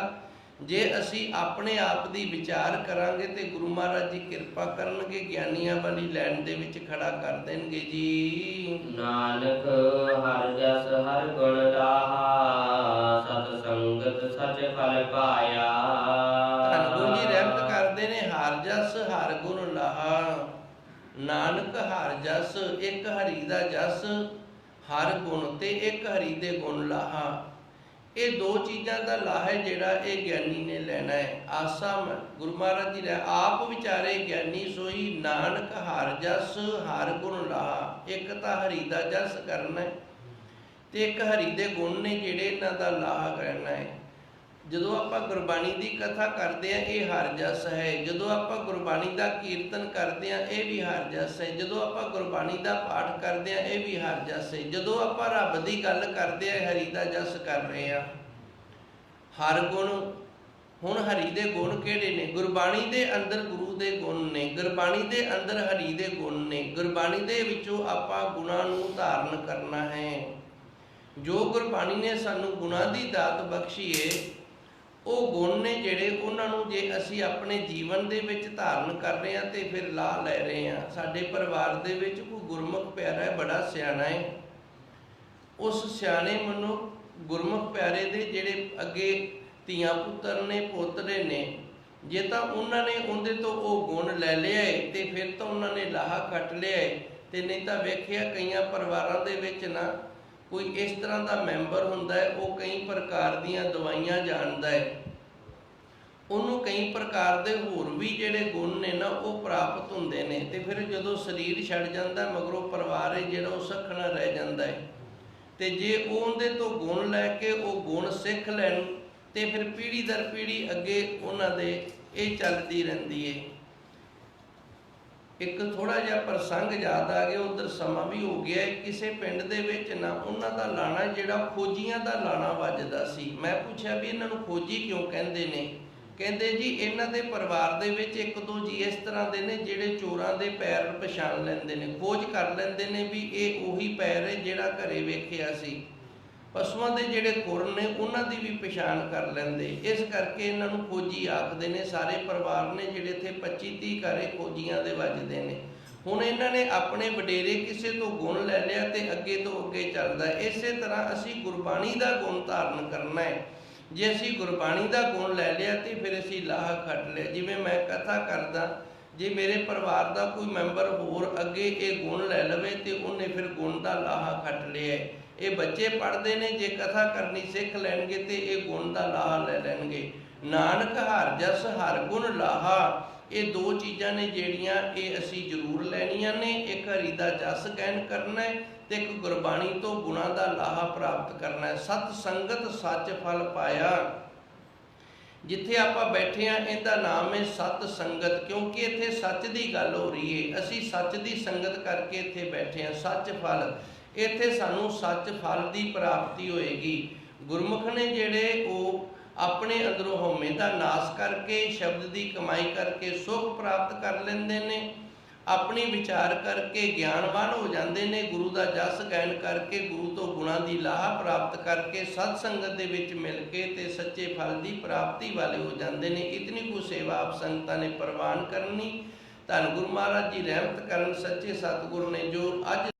ਜੇ ਅਸੀਂ ਆਪਣੇ ਆਪ ਦੀ ਵਿਚਾਰ ਕਰਾਂਗੇ ਤੇ ਗੁਰੂ ਮਹਾਰਾਜ ਜੀ ਕਿਰਪਾ ਕਰਨਗੇ, ਗਿਆਨੀਆਂ ਵਾਲੀ ਲਾਈਨ ਦੇ ਵਿੱਚ ਖੜਾ ਕਰ ਦੇਣਗੇ ਜੀ। ਨਾਨਕ ਹਰਿ ਜਸ ਹਰਿ ਗੁਣ ਲਾਹਾ, ਸਤ ਸੰਗਤ ਸਚ ਫਲ ਪਾਇਆ। ਧੰਨ ਗੁਰੂ ਜੀ ਰਹਿਮਤ ਕਰਦੇ ਨੇ, ਹਰਿ ਜਸ ਹਰਿ ਗੁਣ ਲਾਹਾ। ਨਾਨਕ ਹਰਿ ਜਸ, ਇੱਕ ਹਰੀ ਦਾ ਜਸ, ਹਰ ਗੁਣ ਤੇ ਇੱਕ ਹਰੀ ਦੇ ਗੁਣ ਲਾਹਾ। ਇਹ ਦੋ ਚੀਜ਼ਾਂ ਦਾ ਲਾਹਾ ਜਿਹੜਾ ਇਹ ਗਿਆਨੀ ਨੇ ਲੈਣਾ ਹੈ। ਆਸਾ ਗੁਰੂ ਮਹਾਰਾਜ ਜੀ ਲੈ ਆਪ ਵਿਚਾਰੇ ਗਿਆਨੀ ਸੋਈ, ਨਾਨਕ ਹਰਿ ਜਸ ਹਰ ਗੁਣ ਲਾਹਾ। ਇੱਕ ਤਾਂ ਹਰੀ ਦਾ ਜਸ ਕਰਨਾ ਹੈ ਤੇ ਇੱਕ ਹਰੀ ਦੇ ਗੁਣ ਨੇ ਜਿਹੜੇ ਇਹਨਾਂ ਦਾ ਲਾਹਾ ਕਰਨਾ ਹੈ। ਜਦੋਂ ਆਪਾਂ ਗੁਰਬਾਣੀ ਦੀ ਕਥਾ ਕਰਦੇ ਹਾਂ ਇਹ ਹਰਿ ਜਸ ਹੈ, ਜਦੋਂ ਆਪਾਂ ਗੁਰਬਾਣੀ ਦਾ ਕੀਰਤਨ ਕਰਦੇ ਹਾਂ ਇਹ ਵੀ ਹਰਿ ਜਸ ਹੈ, ਜਦੋਂ ਆਪਾਂ ਗੁਰਬਾਣੀ ਦਾ ਪਾਠ ਕਰਦੇ ਹਾਂ ਇਹ ਵੀ ਹਰਿ ਜਸ ਹੈ, ਜਦੋਂ ਆਪਾਂ ਰੱਬ ਦੀ ਗੱਲ ਕਰਦੇ ਹਾਂ ਹਰੀ ਦਾ ਜਸ ਕਰ ਰਹੇ ਹਾਂ। ਹਰ ਗੁਣ, ਹੁਣ ਹਰੀ ਦੇ ਗੁਣ ਕਿਹੜੇ ਨੇ? ਗੁਰਬਾਣੀ ਦੇ ਅੰਦਰ ਗੁਰੂ ਦੇ ਗੁਣ ਨੇ, ਗੁਰਬਾਣੀ ਦੇ ਅੰਦਰ ਹਰੀ ਦੇ ਗੁਣ ਨੇ। ਗੁਰਬਾਣੀ ਦੇ ਵਿੱਚੋਂ ਆਪਾਂ ਗੁਣਾਂ ਨੂੰ ਧਾਰਨ ਕਰਨਾ ਹੈ। ਜੋ ਗੁਰਬਾਣੀ ਨੇ ਸਾਨੂੰ ਗੁਣਾਂ ਦੀ ਦਾਤ ਬਖਸ਼ੀ ਏ, ਉਹ ਗੁਣ ਨੇ ਜਿਹੜੇ ਉਹਨਾਂ ਨੂੰ ਜੇ ਅਸੀਂ ਆਪਣੇ ਜੀਵਨ ਦੇ ਵਿੱਚ ਧਾਰਨ ਕਰ ਰਹੇ ਹਾਂ ਤੇ ਫਿਰ ਲਾਹ ਲੈ ਰਹੇ ਹਾਂ। ਸਾਡੇ ਪਰਿਵਾਰ ਦੇ ਵਿੱਚ ਕੋਈ ਗੁਰਮੁਖ ਪਿਆਰਾ ਹੈ, ਬੜਾ ਸਿਆਣਾ ਹੈ, ਉਸ ਸਿਆਣੇ ਮਨੁੱਖ ਗੁਰਮੁਖ ਪਿਆਰੇ ਦੇ ਜਿਹੜੇ ਅੱਗੇ ਧੀਆਂ ਪੁੱਤਰ ਨੇ ਪੋਤਰੇ ਨੇ, ਜੇ ਤਾਂ ਉਹਨਾਂ ਨੇ ਉਹਦੇ ਤੋਂ ਉਹ ਗੁਣ ਲੈ ਲਿਆ ਤੇ ਫਿਰ ਤਾਂ ਉਹਨਾਂ ਨੇ ਲਾਹਾ ਕੱਟ ਲਿਆ, ਤੇ ਨਹੀਂ ਤਾਂ ਵੇਖਿਆ ਕਈਆਂ ਪਰਿਵਾਰਾਂ ਦੇ ਵਿੱਚ ਨਾ ਕੋਈ ਇਸ ਤਰ੍ਹਾਂ ਦਾ ਮੈਂਬਰ ਹੁੰਦਾ ਹੈ, ਉਹ ਕਈ ਪ੍ਰਕਾਰ ਦੀਆਂ ਦਵਾਈਆਂ ਜਾਣਦਾ ਹੈ, ਉਹਨੂੰ ਕਈ ਪ੍ਰਕਾਰ ਦੇ ਹੋਰ ਵੀ ਜਿਹੜੇ ਗੁਣ ਨੇ ਨਾ ਉਹ ਪ੍ਰਾਪਤ ਹੁੰਦੇ ਨੇ, ਤੇ ਫਿਰ ਜਦੋਂ ਸਰੀਰ ਛੱਡ ਜਾਂਦਾ ਮਗਰੋਂ ਪਰਿਵਾਰ ਹੈ ਜਿਹੜਾ ਉਹ ਸੱਖਣਾ ਰਹਿ ਜਾਂਦਾ ਹੈ। ਤੇ ਜੇ ਉਹ ਉਹਦੇ ਤੋਂ ਗੁਣ ਲੈ ਕੇ ਉਹ ਗੁਣ ਸਿੱਖ ਲੈਣ ਤੇ ਫਿਰ ਪੀੜ੍ਹੀ ਦਰ ਪੀੜ੍ਹੀ ਅੱਗੇ ਉਹਨਾਂ ਦੇ ਇਹ ਚੱਲਦੀ ਰਹਿੰਦੀ ਹੈ। ਇੱਕ ਥੋੜਾ ਜਿਹਾ ਪ੍ਰਸੰਗ ਯਾਦ ਆ ਗਿਆ, ਉਧਰ ਸਮਾਂ ਵੀ ਹੋ ਗਿਆ। ਕਿਸੇ ਪਿੰਡ ਦੇ ਵਿੱਚ ਨਾ ਉਹਨਾਂ ਦਾ ਲਾਣਾ ਜਿਹੜਾ ਖੋਜੀਆਂ ਦਾ ਲਾਣਾ ਵੱਜਦਾ ਸੀ। ਮੈਂ ਪੁੱਛਿਆ ਵੀ ਇਹਨਾਂ ਨੂੰ ਖੋਜੀ ਕਿਉਂ ਕਹਿੰਦੇ ਨੇ? ਕਹਿੰਦੇ ਜੀ ਇਹਨਾਂ ਦੇ ਪਰਿਵਾਰ ਦੇ ਵਿੱਚ ਇੱਕ ਦੋ ਜੀ ਇਸ ਤਰ੍ਹਾਂ ਦੇ ਨੇ ਜਿਹੜੇ ਚੋਰਾਂ ਦੇ ਪੈਰ ਪਛਾਣ ਲੈਂਦੇ ਨੇ, ਖੋਜ ਕਰ ਲੈਂਦੇ ਨੇ ਵੀ ਇਹ ਉਹੀ ਪੈਰ ਹੈ ਜਿਹੜਾ ਘਰੇ ਵੇਖਿਆ ਸੀ। ਪਸ਼ੂਆਂ ਦੇ ਜਿਹੜੇ ਖੁਰ ਨੇ ਉਹਨਾਂ ਦੀ ਵੀ ਪਛਾਣ ਕਰ ਲੈਂਦੇ, ਇਸ ਕਰਕੇ ਇਹਨਾਂ ਨੂੰ ਖੋਜੀ ਆਖਦੇ ਨੇ। ਸਾਰੇ ਪਰਿਵਾਰ ਨੇ ਜਿਹੜੇ ਇੱਥੇ 25-30 ਘਰੇ ਖੋਜੀਆਂ ਦੇ ਵੱਜਦੇ ਨੇ। ਹੁਣ ਇਹਨਾਂ ਨੇ ਆਪਣੇ ਵਡੇਰੇ ਕਿਸੇ ਤੋਂ ਗੁਣ ਲੈ ਲਿਆ ਤੇ ਅੱਗੇ ਤੋਂ ਅੱਗੇ ਚੱਲਦਾ। ਇਸੇ ਤਰ੍ਹਾਂ ਅਸੀਂ ਗੁਰਬਾਣੀ ਦਾ ਗੁਣ ਧਾਰਨ ਕਰਨਾ ਹੈ। ਜੇ ਅਸੀਂ ਗੁਰਬਾਣੀ ਦਾ ਗੁਣ ਲੈ ਲਿਆ ਤੇ ਫਿਰ ਅਸੀਂ ਲਾਹਾ ਖੱਟ ਲਿਆ। ਜਿਵੇਂ ਮੈਂ ਕਥਾ ਕਰਦਾ, ਜੇ ਮੇਰੇ ਪਰਿਵਾਰ ਦਾ ਕੋਈ ਮੈਂਬਰ ਹੋਰ ਅੱਗੇ ਇਹ ਗੁਣ ਲੈ ਲਵੇ ਤੇ ਉਹਨੇ ਫਿਰ ਗੁਣ ਦਾ ਲਾਹਾ ਖੱਟ ਲਿਆ। ਇਹ ਬੱਚੇ ਪੜ੍ਹਦੇ ਨੇ, ਜੇ ਕਥਾ ਕਰਨੀ ਸਿੱਖ ਲੈਣਗੇ ਤੇ ਇਹ ਗੁਣ ਦਾ ਲਾਹਾ ਲੈ ਲੈਣਗੇ। ਨਾਨਕ ਹਰਿ ਜਸ ਹਰਿ ਗੁਣ ਲਾਹਾ, ਇਹ ਦੋ ਚੀਜ਼ਾਂ ਨੇ ਜਿਹੜੀਆਂ ਇਹ ਅਸੀਂ ਜ਼ਰੂਰ ਲੈਣੀਆਂ ਨੇ। ਇੱਕ ਹਰੀ ਦਾ ਜਸ ਗਾਇਨ ਕਰਨਾ ਹੈ ਤੇ ਇੱਕ ਗੁਰਬਾਣੀ ਤੋਂ ਗੁਣਾਂ ਦਾ ਲਾਹਾ ਪ੍ਰਾਪਤ ਕਰਨਾ ਹੈ। ਸਤ ਸੰਗਤ ਸੱਚ ਫਲ ਪਾਇਆ। ਜਿੱਥੇ ਆਪਾਂ ਬੈਠੇ ਹਾਂ ਇਹਦਾ ਨਾਮ ਹੈ ਸਤ ਸੰਗਤ, ਕਿਉਂਕਿ ਇੱਥੇ ਸੱਚ ਦੀ ਗੱਲ ਹੋ ਰਹੀ ਹੈ। ਅਸੀਂ ਸੱਚ ਦੀ ਸੰਗਤ ਕਰਕੇ ਇੱਥੇ ਬੈਠੇ ਹਾਂ। ਸੱਚ ਫਲ, ਇੱਥੇ ਸਾਨੂੰ ਸੱਚ ਫਲ ਦੀ ਪ੍ਰਾਪਤੀ ਹੋਏਗੀ। ਗੁਰਮੁਖ ਨੇ ਜਿਹੜੇ ਉਹ ਆਪਣੇ ਅੰਦਰੋਂ ਹਉਮੈ ਦਾ ਨਾਸ਼ ਕਰਕੇ ਸ਼ਬਦ ਦੀ ਕਮਾਈ ਕਰਕੇ ਸੁਖ ਪ੍ਰਾਪਤ ਕਰ ਲੈਂਦੇ ਨੇ। ਆਪਣੀ ਵਿਚਾਰ ਕਰਕੇ ਗਿਆਨਵਾਨ ਹੋ ਜਾਂਦੇ ਨੇ। ਗੁਰੂ ਦਾ ਜਸ ਗਾਇਨ ਕਰਕੇ ਗੁਰੂ ਤੋਂ ਗੁਣਾਂ ਦੀ ਲਾਹਾ ਪ੍ਰਾਪਤ ਕਰਕੇ ਸਤ ਸੰਗਤ ਦੇ ਵਿੱਚ ਮਿਲ ਕੇ ਤੇ ਸੱਚੇ ਫਲ ਦੀ ਪ੍ਰਾਪਤੀ ਵਾਲੇ ਹੋ ਜਾਂਦੇ ਨੇ। ਇਤਨੀ ਕੁ ਸੇਵਾ ਆਪ ਸੰਗਤਾਂ ਨੇ ਪ੍ਰਵਾਨ ਕਰਨੀ। ਧੰਨ ਗੁਰੂ ਮਹਾਰਾਜ ਜੀ ਰਹਿਮਤ ਕਰਨ। ਸੱਚੇ ਸਤਿਗੁਰੂ ਨੇ ਜੋ ਅੱਜ